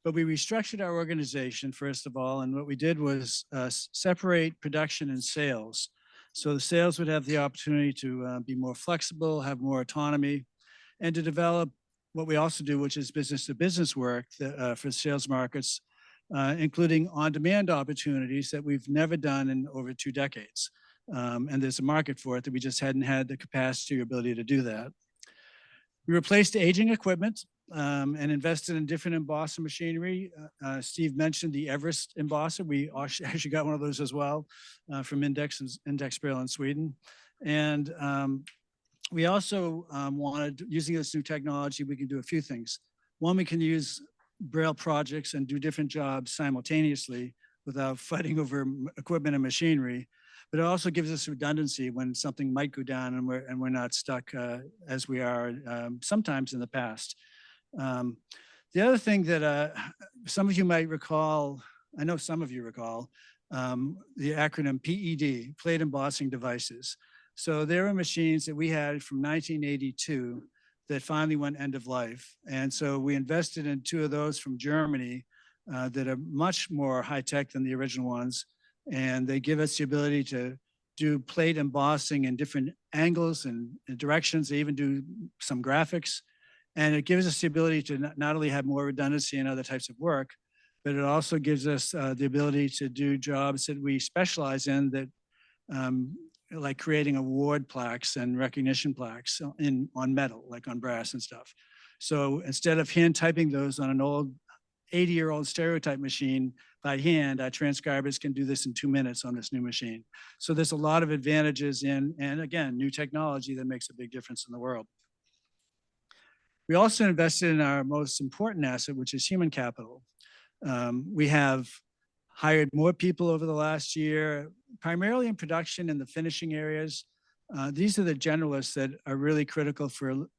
But we restructured our organization, first of all, and what we did was separate production and sales. So the sales would have the opportunity to be more flexible, have more autonomy, and to develop what we also do, which is business-to-business work for sales markets, including on-demand opportunities that we've never done in over 2 decades. And there's a market for it that we just hadn't had the capacity or ability to do that. We replaced aging equipment and invested in different embosser machinery. Steve mentioned the Everest embosser. We actually got one of those as well from Index Braille in Sweden. And we also wanted, using this new technology, we can do a few things. One, we can use Braille projects and do different jobs simultaneously without fighting over equipment and machinery. But it also gives us redundancy when something might go down and we're not stuck as we are sometimes in the past. The other thing that some of you might recall, I know some of you recall, the acronym PED, plate embossing devices. So there were machines that we had from 1982 that finally went end of life. And so we invested in 2 of those from Germany that are much more high tech than the original ones. And they give us the ability to do plate embossing in different angles and directions. They even do some graphics. And it gives us the ability to not only have more redundancy in other types of work, but it also gives us the ability to do jobs that we specialize in, that like creating award plaques and recognition plaques on metal, like on brass and stuff. So instead of hand typing those on an old 80-year-old stereotype machine by hand, our transcribers can do this in 2 minutes on this new machine. So there's a lot of advantages and again, new technology that makes a big difference in the world. We also invested in our most important asset, which is human capital. We have hired more people over the last year, primarily in production in the finishing areas, These are the generalists that are really critical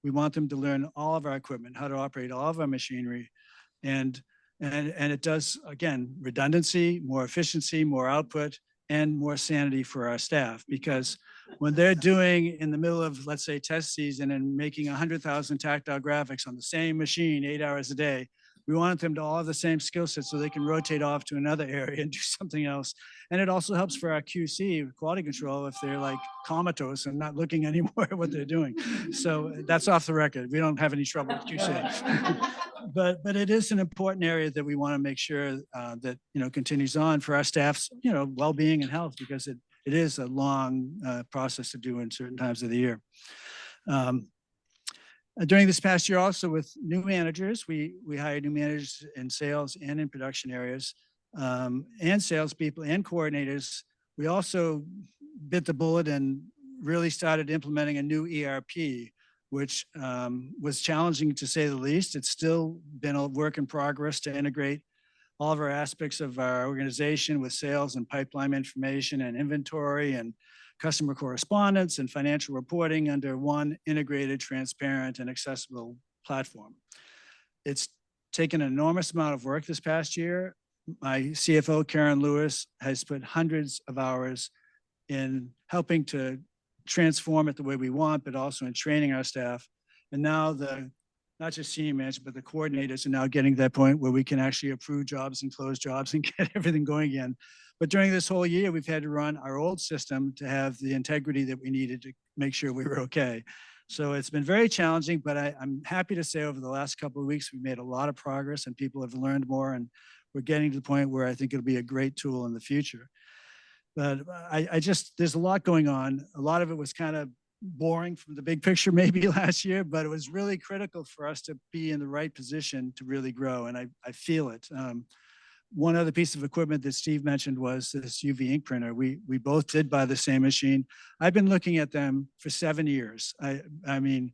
we want them to learn all of our equipment, how to operate all of our machinery. And it does, again, redundancy, more efficiency, more output, and more sanity for our staff. Because when they're doing in the middle of, let's say, test season and making 100,000 tactile graphics on the same machine 8 hours a day, we want them to all have the same skill set so they can rotate off to another area and do something else. And it also helps for our QC, quality control, if they're like comatose and not looking anymore at what they're doing. So that's off the record. We don't have any trouble with QC. but it is an important area that we want to make sure that, you know, continues on for our staff's, you know, well-being and health, because it is a long process to do in certain times of the year. During this past year, also with new managers, we hired new managers in sales and in production areas, and salespeople and coordinators. We also bit the bullet and really started implementing a new ERP, which was challenging to say the least. It's still been a work in progress to integrate all of our aspects of our organization with sales and pipeline information and inventory and customer correspondence and financial reporting under one integrated, transparent, and accessible platform. It's taken an enormous amount of work this past year. My CFO, Karen Lewis, has put hundreds of hours in helping to transform it the way we want, but also in training our staff. And now not just senior management, but the coordinators are now getting to that point where we can actually approve jobs and close jobs and get everything going again. But during this whole year, we've had to run our old system to have the integrity that we needed to make sure we were okay. So it's been very challenging, but I'm happy to say over the last couple of weeks, we've made a lot of progress and people have learned more, and we're getting to the point where I think it'll be a great tool in the future. But there's a lot going on. A lot of it was kind of boring from the big picture maybe last year, but it was really critical for us to be in the right position to really grow. And I feel it. One other piece of equipment that Steve mentioned was this UV ink printer. We both did buy the same machine. I've been looking at them for 7 years. I mean,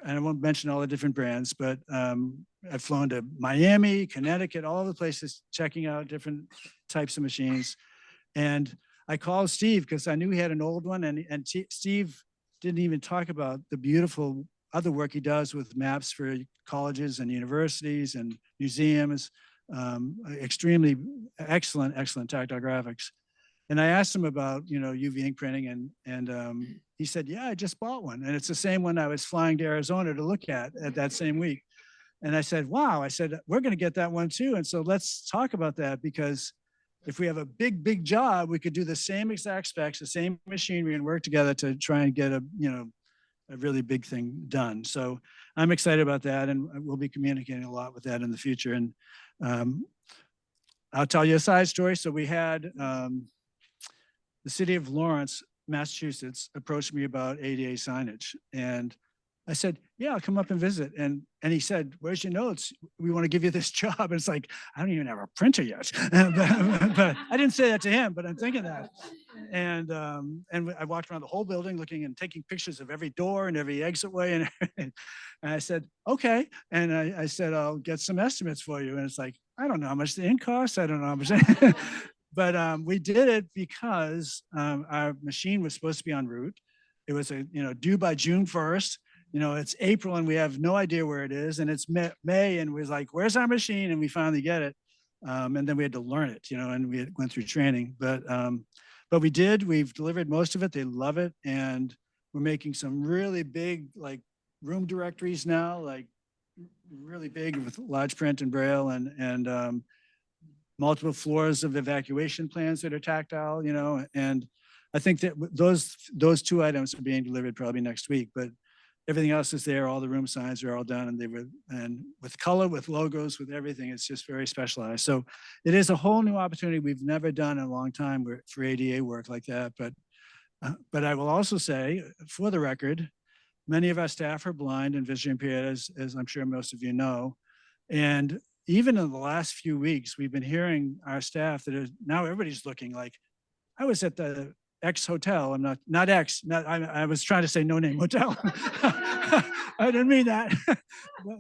and I won't mention all the different brands, but I've flown to Miami, Connecticut, all the places, checking out different types of machines. And I called Steve because I knew he had an old one, and Steve didn't even talk about the beautiful other work he does with maps for colleges and universities and museums. Extremely excellent tactile graphics. And I asked him about, you know, UV ink printing, and he said, yeah, I just bought one. And it's the same one I was flying to Arizona to look at that same week. And I said, wow, I said, we're going to get that one too. And so let's talk about that, because if we have a big job, we could do the same exact specs, the same machinery, and work together to try and get a really big thing done. So I'm excited about that, and we'll be communicating a lot with that in the future. And I'll tell you a side story. So we had the city of Lawrence, Massachusetts, approached me about ADA signage, and I said, yeah, I'll come up and visit. And he said, where's your notes? We want to give you this job. And it's like, I don't even have a printer yet. but I didn't say that to him, but I'm thinking that. And I walked around the whole building looking and taking pictures of every door and every exit way. And I said, okay. And I said, I'll get some estimates for you. And it's like, I don't know how much the ink costs. I don't know how much. But we did it because our machine was supposed to be en route. It was due by June 1st. It's April and we have no idea where it is, and it's May and we're like, where's our machine? And we finally get it. And then we had to learn it, and we went through training, but we did. We've delivered most of it. They love it. And we're making some really big, like, room directories now, like really big with large print and Braille, and multiple floors of evacuation plans that are tactile, and I think that those two items are being delivered probably next week, but everything else is there. All the room signs are all done, and with color, with logos, with everything. It's just very specialized. So it is a whole new opportunity we've never done in a long time for ADA work like that. But I will also say, for the record, many of our staff are blind and visually impaired, as I'm sure most of you know. And even in the last few weeks, we've been hearing our staff now everybody's looking like, I was at the X hotel. I'm not X. I was trying to say no name hotel. I didn't mean that.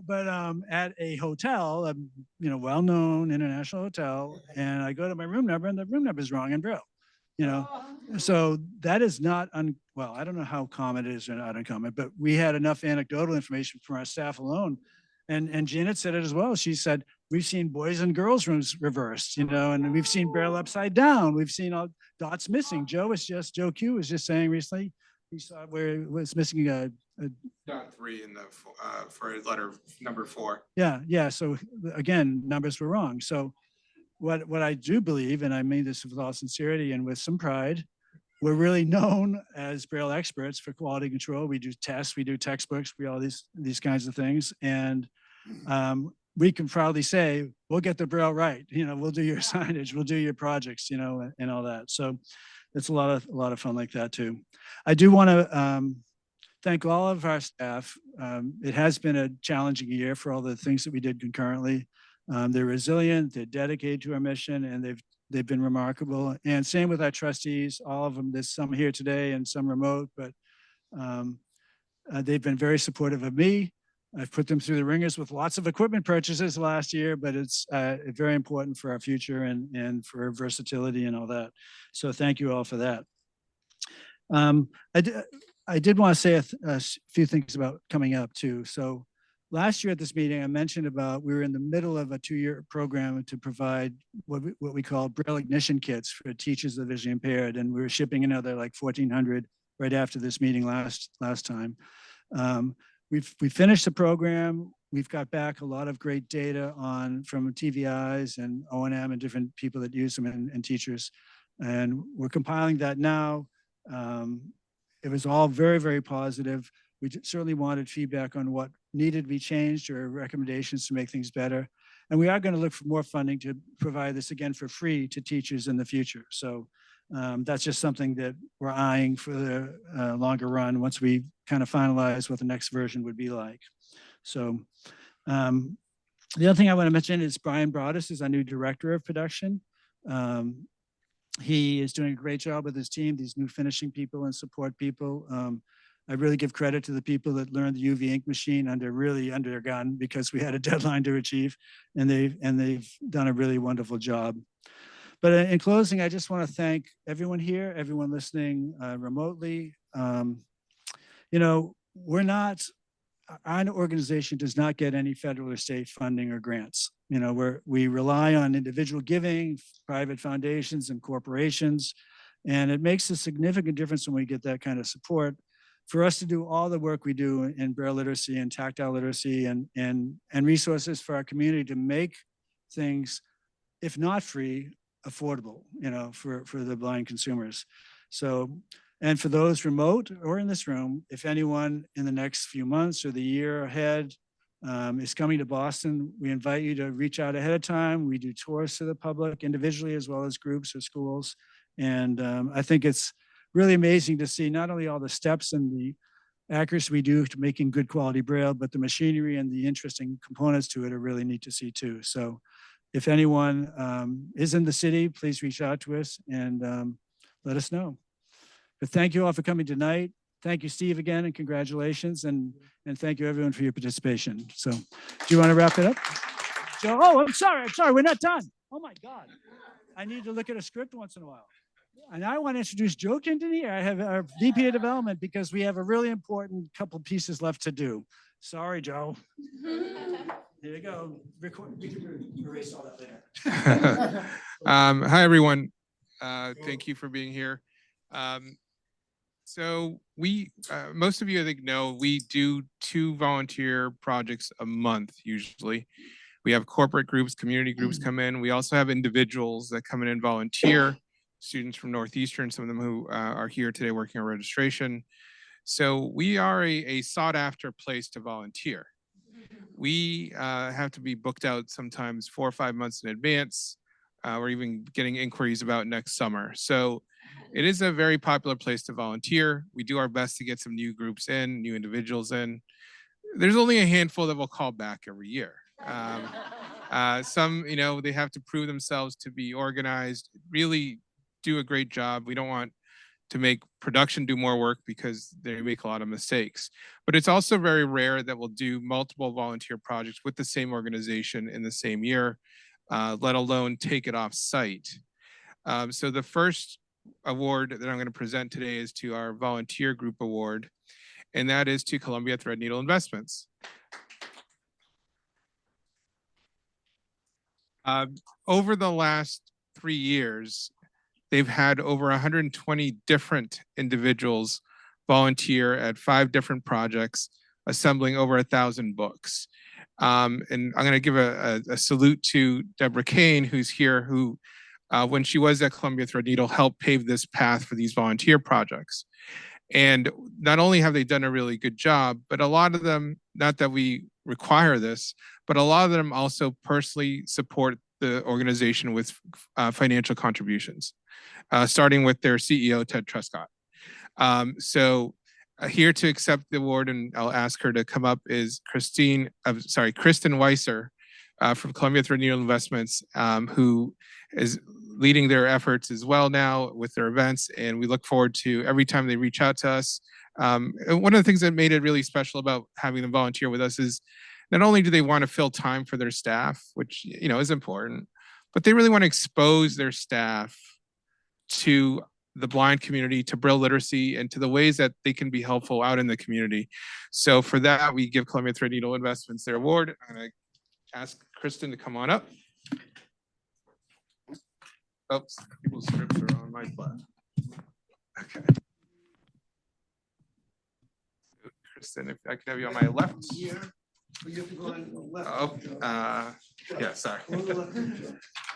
but at a hotel, a well-known international hotel, and I go to my room number, and the room number is wrong in Braille. you know. So that is not, well, I don't know how common it is or not uncommon, but we had enough anecdotal information from our staff alone. And Janet said it as well. She said, we've seen boys and girls rooms reversed, you know, and we've seen Braille upside down. We've seen all dots missing. Joe Q was just saying recently, he saw where it was missing a
Dot 3 in the, for letter number 4.
yeah. So again, numbers were wrong. So what I do believe, and I mean this with all sincerity and with some pride, we're really known as Braille experts for quality control. We do tests, we do textbooks, we all these kinds of things. And we can proudly say, we'll get the Braille right. You know, we'll do your signage, we'll do your projects, you know, and all that. So it's a lot of fun like that too. I do want to thank all of our staff. It has been a challenging year for all the things that we did concurrently. They're resilient, they're dedicated to our mission, and they've been remarkable. And same with our trustees, all of them. There's some here today and some remote, but they've been very supportive of me. I've put them through the ringers with lots of equipment purchases last year, but it's very important for our future and for versatility and all that. So thank you all for that. I did want to say a few things about coming up too. So last year at this meeting, I mentioned about we were in the middle of a 2-year program to provide what we call Braille ignition kits for teachers of the visually impaired, and we were shipping another like 1,400 right after this meeting last time. We finished the program. We've got back a lot of great data from TVIs and O&M and different people that use them and teachers, and we're compiling that now. It was all very, very positive. We certainly wanted feedback on what needed to be changed or recommendations to make things better. And we are going to look for more funding to provide this again for free to teachers in the future. So that's just something that we're eyeing for the longer run once we kind of finalize what the next version would be like. So the other thing I want to mention is Brian Broaddus is our new director of production. He is doing a great job with his team, these new finishing people and support people. I really give credit to the people that learned the UV ink machine under their gun, because we had a deadline to achieve, and they've done a really wonderful job. But in closing, I just want to thank everyone here, everyone listening remotely. You know, our organization does not get any federal or state funding or grants. You know, we rely on individual giving, private foundations and corporations, and it makes a significant difference when we get that kind of support. For us to do all the work we do in Braille literacy and tactile literacy and resources for our community to make things, if not free, affordable, you know, for the blind consumers. So, and for those remote or in this room, if anyone in the next few months or the year ahead is coming to Boston, we invite you to reach out ahead of time. We do tours to the public individually as well as groups or schools. And I think it's really amazing to see not only all the steps and the accuracy we do to making good quality Braille, but the machinery and the interesting components to it are really neat to see too. So if anyone is in the city, please reach out to us and let us know. But thank you all for coming tonight. Thank you, Steve, again, and congratulations. And thank you everyone for your participation. So do you want to wrap it up? Joe, oh, I'm sorry, we're not done. Oh my God. I need to look at a script once in a while. And I want to introduce Joe Quintanilla. I have our VP of Development, because we have a really important couple pieces left to do. Sorry, Joe. There you go. We can erase all that later.
Hi, everyone. Thank you for being here. So we, most of you I think know, we do 2 volunteer projects a month usually. We have corporate groups, community groups come in. We also have individuals that come in and volunteer, students from Northeastern, some of them who are here today working on registration. So we are a sought after place to volunteer. We have to be booked out sometimes 4 or 5 months in advance. We're even getting inquiries about next summer. So it is a very popular place to volunteer. We do our best to get some new groups in, new individuals in. There's only a handful that will call back every year. Some, you know, they have to prove themselves to be organized, really do a great job. We don't want to make production do more work because they make a lot of mistakes. But it's also very rare that we'll do multiple volunteer projects with the same organization in the same year, let alone take it off site. So the first award that I'm going to present today is to our volunteer group award, and that is to Columbia Threadneedle Investments. Over the last 3 years, they've had over 120 different individuals volunteer at 5 different projects, assembling over 1,000 books. And I'm going to give a salute to Deborah Kane, who's here, who, when she was at Columbia Threadneedle, helped pave this path for these volunteer projects. And not only have they done a really good job, but a lot of them, not that we require this, but a lot of them also personally support the organization with financial contributions, starting with their CEO, Ted Truscott. So here to accept the award, and I'll ask her to come up, is Kristen Weiser from Columbia Threadneedle Investments, who is leading their efforts as well now with their events. And we look forward to every time they reach out to us. One of the things that made it really special about having them volunteer with us is not only do they want to fill time for their staff, which is important, but they really want to expose their staff to the blind community, to Braille literacy, and to the ways that they can be helpful out in the community. So for that, we give Columbia Threadneedle Investments their award. I'm going to ask Kristen to come on up. Oops, people's scripts are on my flat. Okay. Kristen, if I could have you on my left.
Yeah. You have to go on the left.
Oh, yeah, sorry.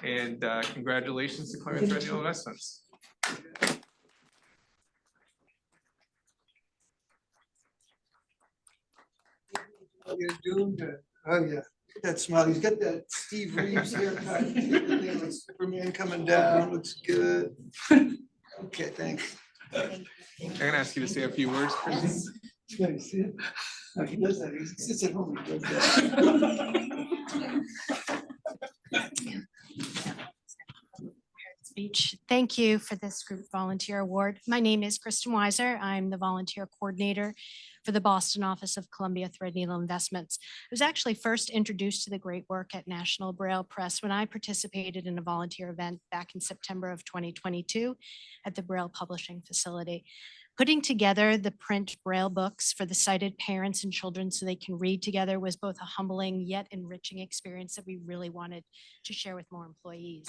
And congratulations to Columbia Threadneedle Investments.
You're doing good. Oh, yeah. That smile. He's got that Steve Reeves haircut. Like Superman coming down. Looks good. Okay, thanks.
I'm gonna ask you to say a few words, Chris.
Yeah, you see it? Oh, he does that. He sits at home. He does that.
Speech. Thank you for this group volunteer award. My name is Kristen Weiser. I'm the volunteer coordinator for the Boston office of Columbia Threadneedle Investments. I was actually first introduced to the great work at National Braille Press when I participated in a volunteer event back in September of 2022 at the Braille Publishing Facility. Putting together the print Braille books for the sighted parents and children so they can read together was both a humbling yet enriching experience that we really wanted to share with more employees.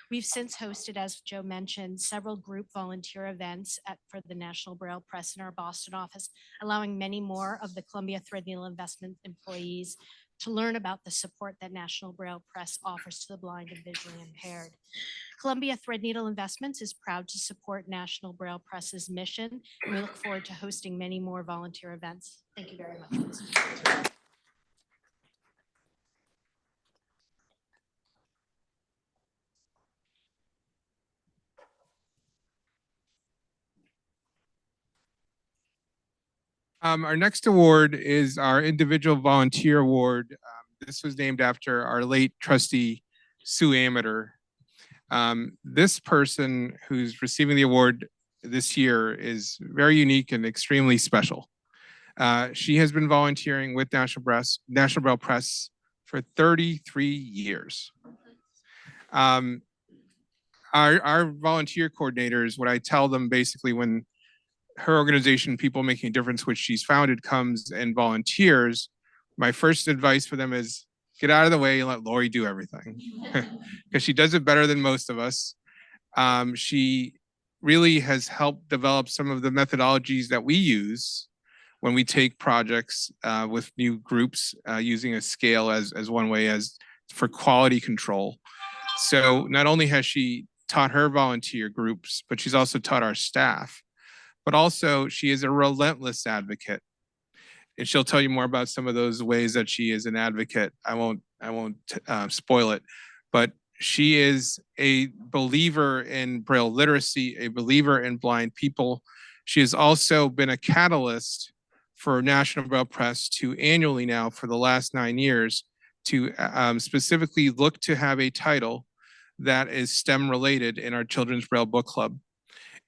We've since hosted, as Joe mentioned, several group volunteer events for the National Braille Press in our Boston office, allowing many more of the Columbia Threadneedle Investment employees to learn about the support that National Braille Press offers to the blind and visually impaired. Columbia Threadneedle Investments is proud to support National Braille Press's mission, and we look forward to hosting many more volunteer events. Thank you very much.
Our next award is our individual volunteer award. This was named after our late trustee, Sue Amater. This person who's receiving the award this year is very unique and extremely special. She has been volunteering with National Braille Press for 33 years. Our volunteer coordinators, what I tell them basically when her organization, People Making a Difference, which she's founded, comes and volunteers, my first advice for them is get out of the way and let Lori do everything, because she does it better than most of us. She really has helped develop some of the methodologies that we use when we take projects with new groups, using a scale as one way as for quality control. So not only has she taught her volunteer groups, but she's also taught our staff. But also she is a relentless advocate. And she'll tell you more about some of those ways that she is an advocate. I won't spoil it, but she is a believer in Braille literacy, a believer in blind people. She has also been a catalyst for National Braille Press to annually now for the last 9 years to specifically look to have a title that is STEM related in our Children's Braille Book Club.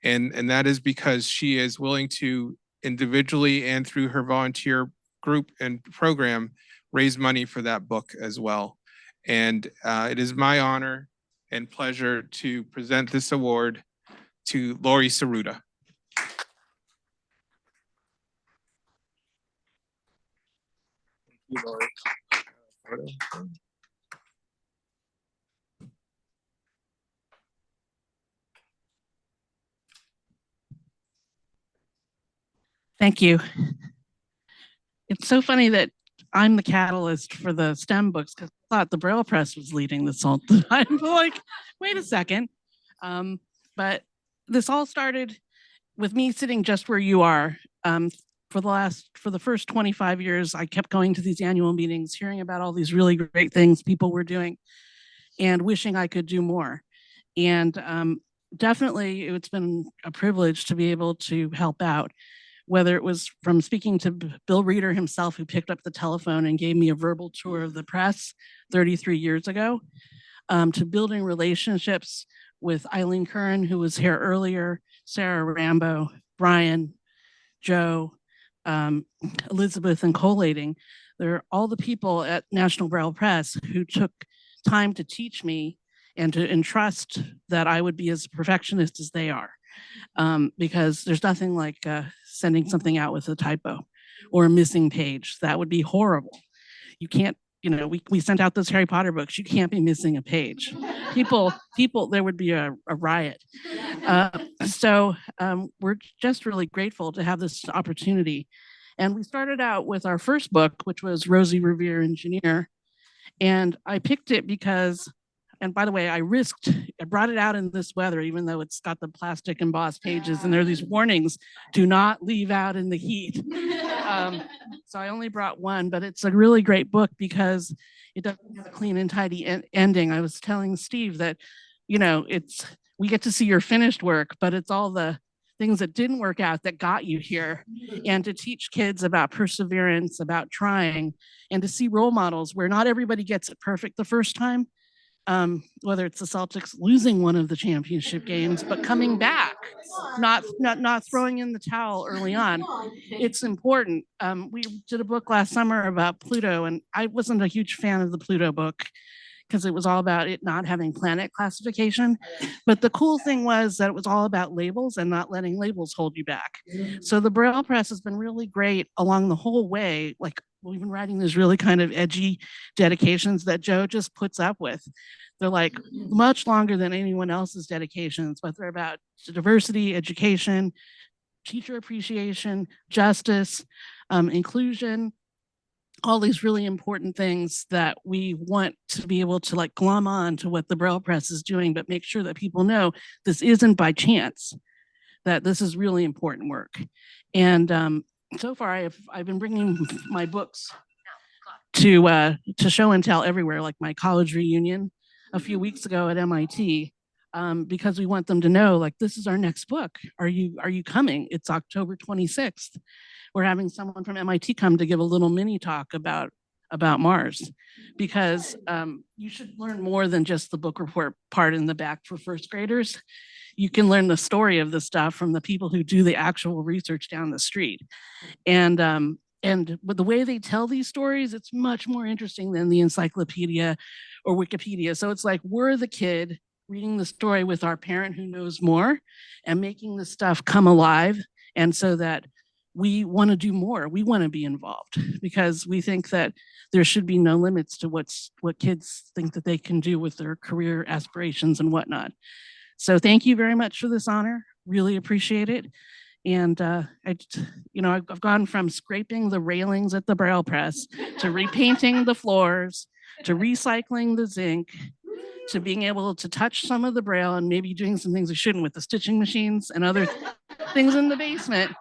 And that is because she is willing to individually and through her volunteer group and program raise money for that book as well. And it is my honor and pleasure to present this award to Lori Saruda. Thank you, Lori.
Thank you. It's so funny that I'm the catalyst for the STEM books because I thought the Braille Press was leading this all the time. I'm like, wait a second. But this all started with me sitting just where you are. For the first 25 years, I kept going to these annual meetings, hearing about all these really great things people were doing and wishing I could do more. And definitely it's been a privilege to be able to help out, whether it was from speaking to Bill Reeder himself, who picked up the telephone and gave me a verbal tour of the press 33 years ago, to building relationships with Eileen Curran, who was here earlier, Sarah Rambo, Brian, Joe, Elizabeth, and collating. They're all the people at National Braille Press who took time to teach me and to entrust that I would be as perfectionist as they are. Because there's nothing like sending something out with a typo or a missing page. That would be horrible. You can't, we sent out those Harry Potter books. You can't be missing a page. People, there would be a riot. So we're just really grateful to have this opportunity. And we started out with our first book, which was Rosie Revere, Engineer. And I picked it because, and by the way, I brought it out in this weather, even though it's got the plastic embossed pages and there are these warnings, do not leave out in the heat. So I only brought one, but it's a really great book because it doesn't have a clean and tidy ending. I was telling Steve that, we get to see your finished work, but it's all the things that didn't work out that got you here. And to teach kids about perseverance, about trying, and to see role models where not everybody gets it perfect the first time. Whether it's the Celtics losing one of the championship games, but coming back, not throwing in the towel early on. It's important. We did a book last summer about Pluto, and I wasn't a huge fan of the Pluto book because it was all about it not having planet classification. But the cool thing was that it was all about labels and not letting labels hold you back. So the Braille Press has been really great along the whole way. Like, we've been writing these really kind of edgy dedications that Joe just puts up with. They're like much longer than anyone else's dedications, but they're about diversity, education, teacher appreciation, justice, inclusion, all these really important things that we want to be able to like glom on to what the Braille Press is doing, but make sure that people know this isn't by chance, that this is really important work. And so far I've been bringing my books to show and tell everywhere, like my college reunion a few weeks ago at MIT, because we want them to know, like, this is our next book. Are you coming? It's October 26th. We're having someone from MIT come to give a little mini talk about Mars, because you should learn more than just the book report part in the back for first graders. You can learn the story of the stuff from the people who do the actual research down the street. And with the way they tell these stories, it's much more interesting than the encyclopedia or Wikipedia. So it's like we're the kid reading the story with our parent who knows more and making the stuff come alive. And so that we want to do more. We want to be involved because we think that there should be no limits to what kids think that they can do with their career aspirations and whatnot. So thank you very much for this honor. Really appreciate it. And I've gone from scraping the railings at the Braille Press to repainting the floors, to recycling the zinc, to being able to touch some of the Braille and maybe doing some things I shouldn't with the stitching machines and other things in the basement,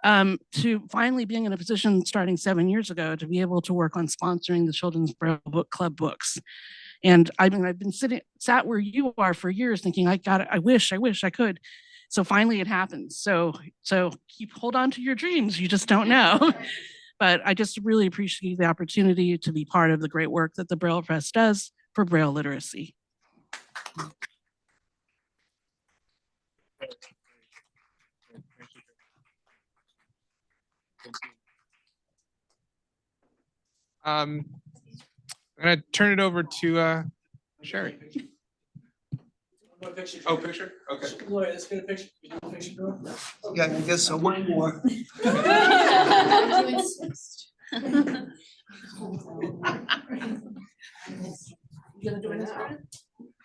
to finally being in a position starting 7 years ago to be able to work on sponsoring the Children's Braille Book Club books. And I've been sat where you are for years thinking, I wish I could. So finally it happens. So hold on to your dreams. You just don't know. But I just really appreciate the opportunity to be part of the great work that the Braille Press does for Braille literacy.
I'm going to turn it over to Sherry. Oh, picture? Okay.
Let's get a picture. Can you do a picture, girl?
Yeah, I guess so. One more.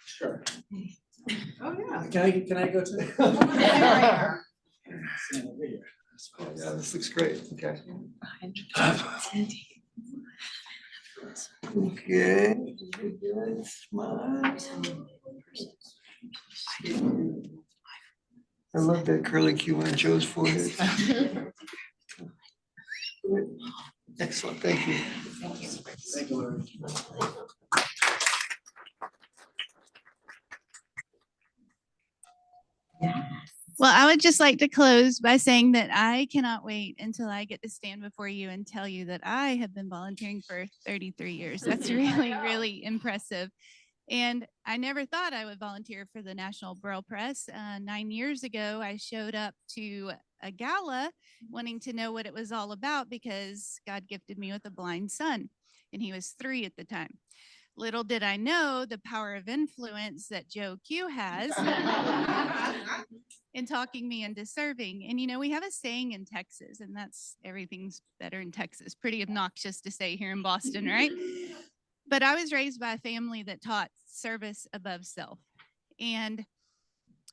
Sure.
Oh, yeah.
Can I go to?
Yeah, this looks great. Okay. Okay. Good. Smile. I love that curly Q on Joe's forehead. Excellent, thank you.
Thank you, Larry.
Well, I would just like to close by saying that I cannot wait until I get to stand before you and tell you that I have been volunteering for 33 years. That's really, really impressive. And I never thought I would volunteer for the National Braille Press. 9 years ago, I showed up to a gala wanting to know what it was all about because God gifted me with a blind son, and he was 3 at the time. Little did I know the power of influence that Joe Q has in talking me into serving. And, you know, we have a saying in Texas, and that's everything's better in Texas. Pretty obnoxious to say here in Boston, right? But I was raised by a family that taught service above self. And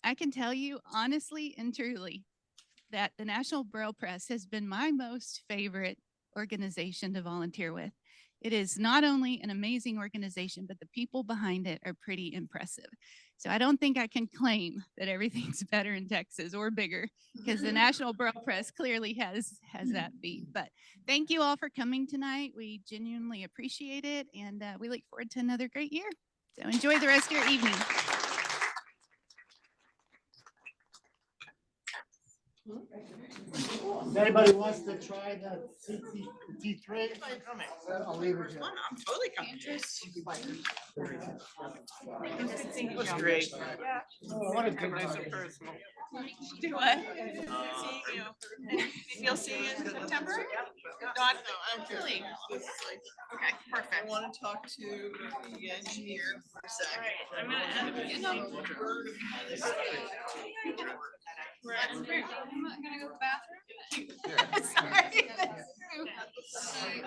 I can tell you honestly and truly that the National Braille Press has been my most favorite organization to volunteer with. It is not only an amazing organization, but the people behind it are pretty impressive. So I don't think I can claim that everything's better in Texas or bigger, because the National Braille Press clearly has that beat. But thank you all for coming tonight. We genuinely appreciate it, and we look forward to another great year. So enjoy the rest of your evening.
If anybody wants to try the T3, I'll leave it here.
I'm totally coming. It was great. Yeah.
What a good
Nice
time.
and personal. Do what? Seeing you. You'll see you in September? Not, no, I'm really. Okay, perfect. I want to talk to the engineer for a second. I'm gonna add the beginning. I'm not gonna go to the bathroom. Sorry.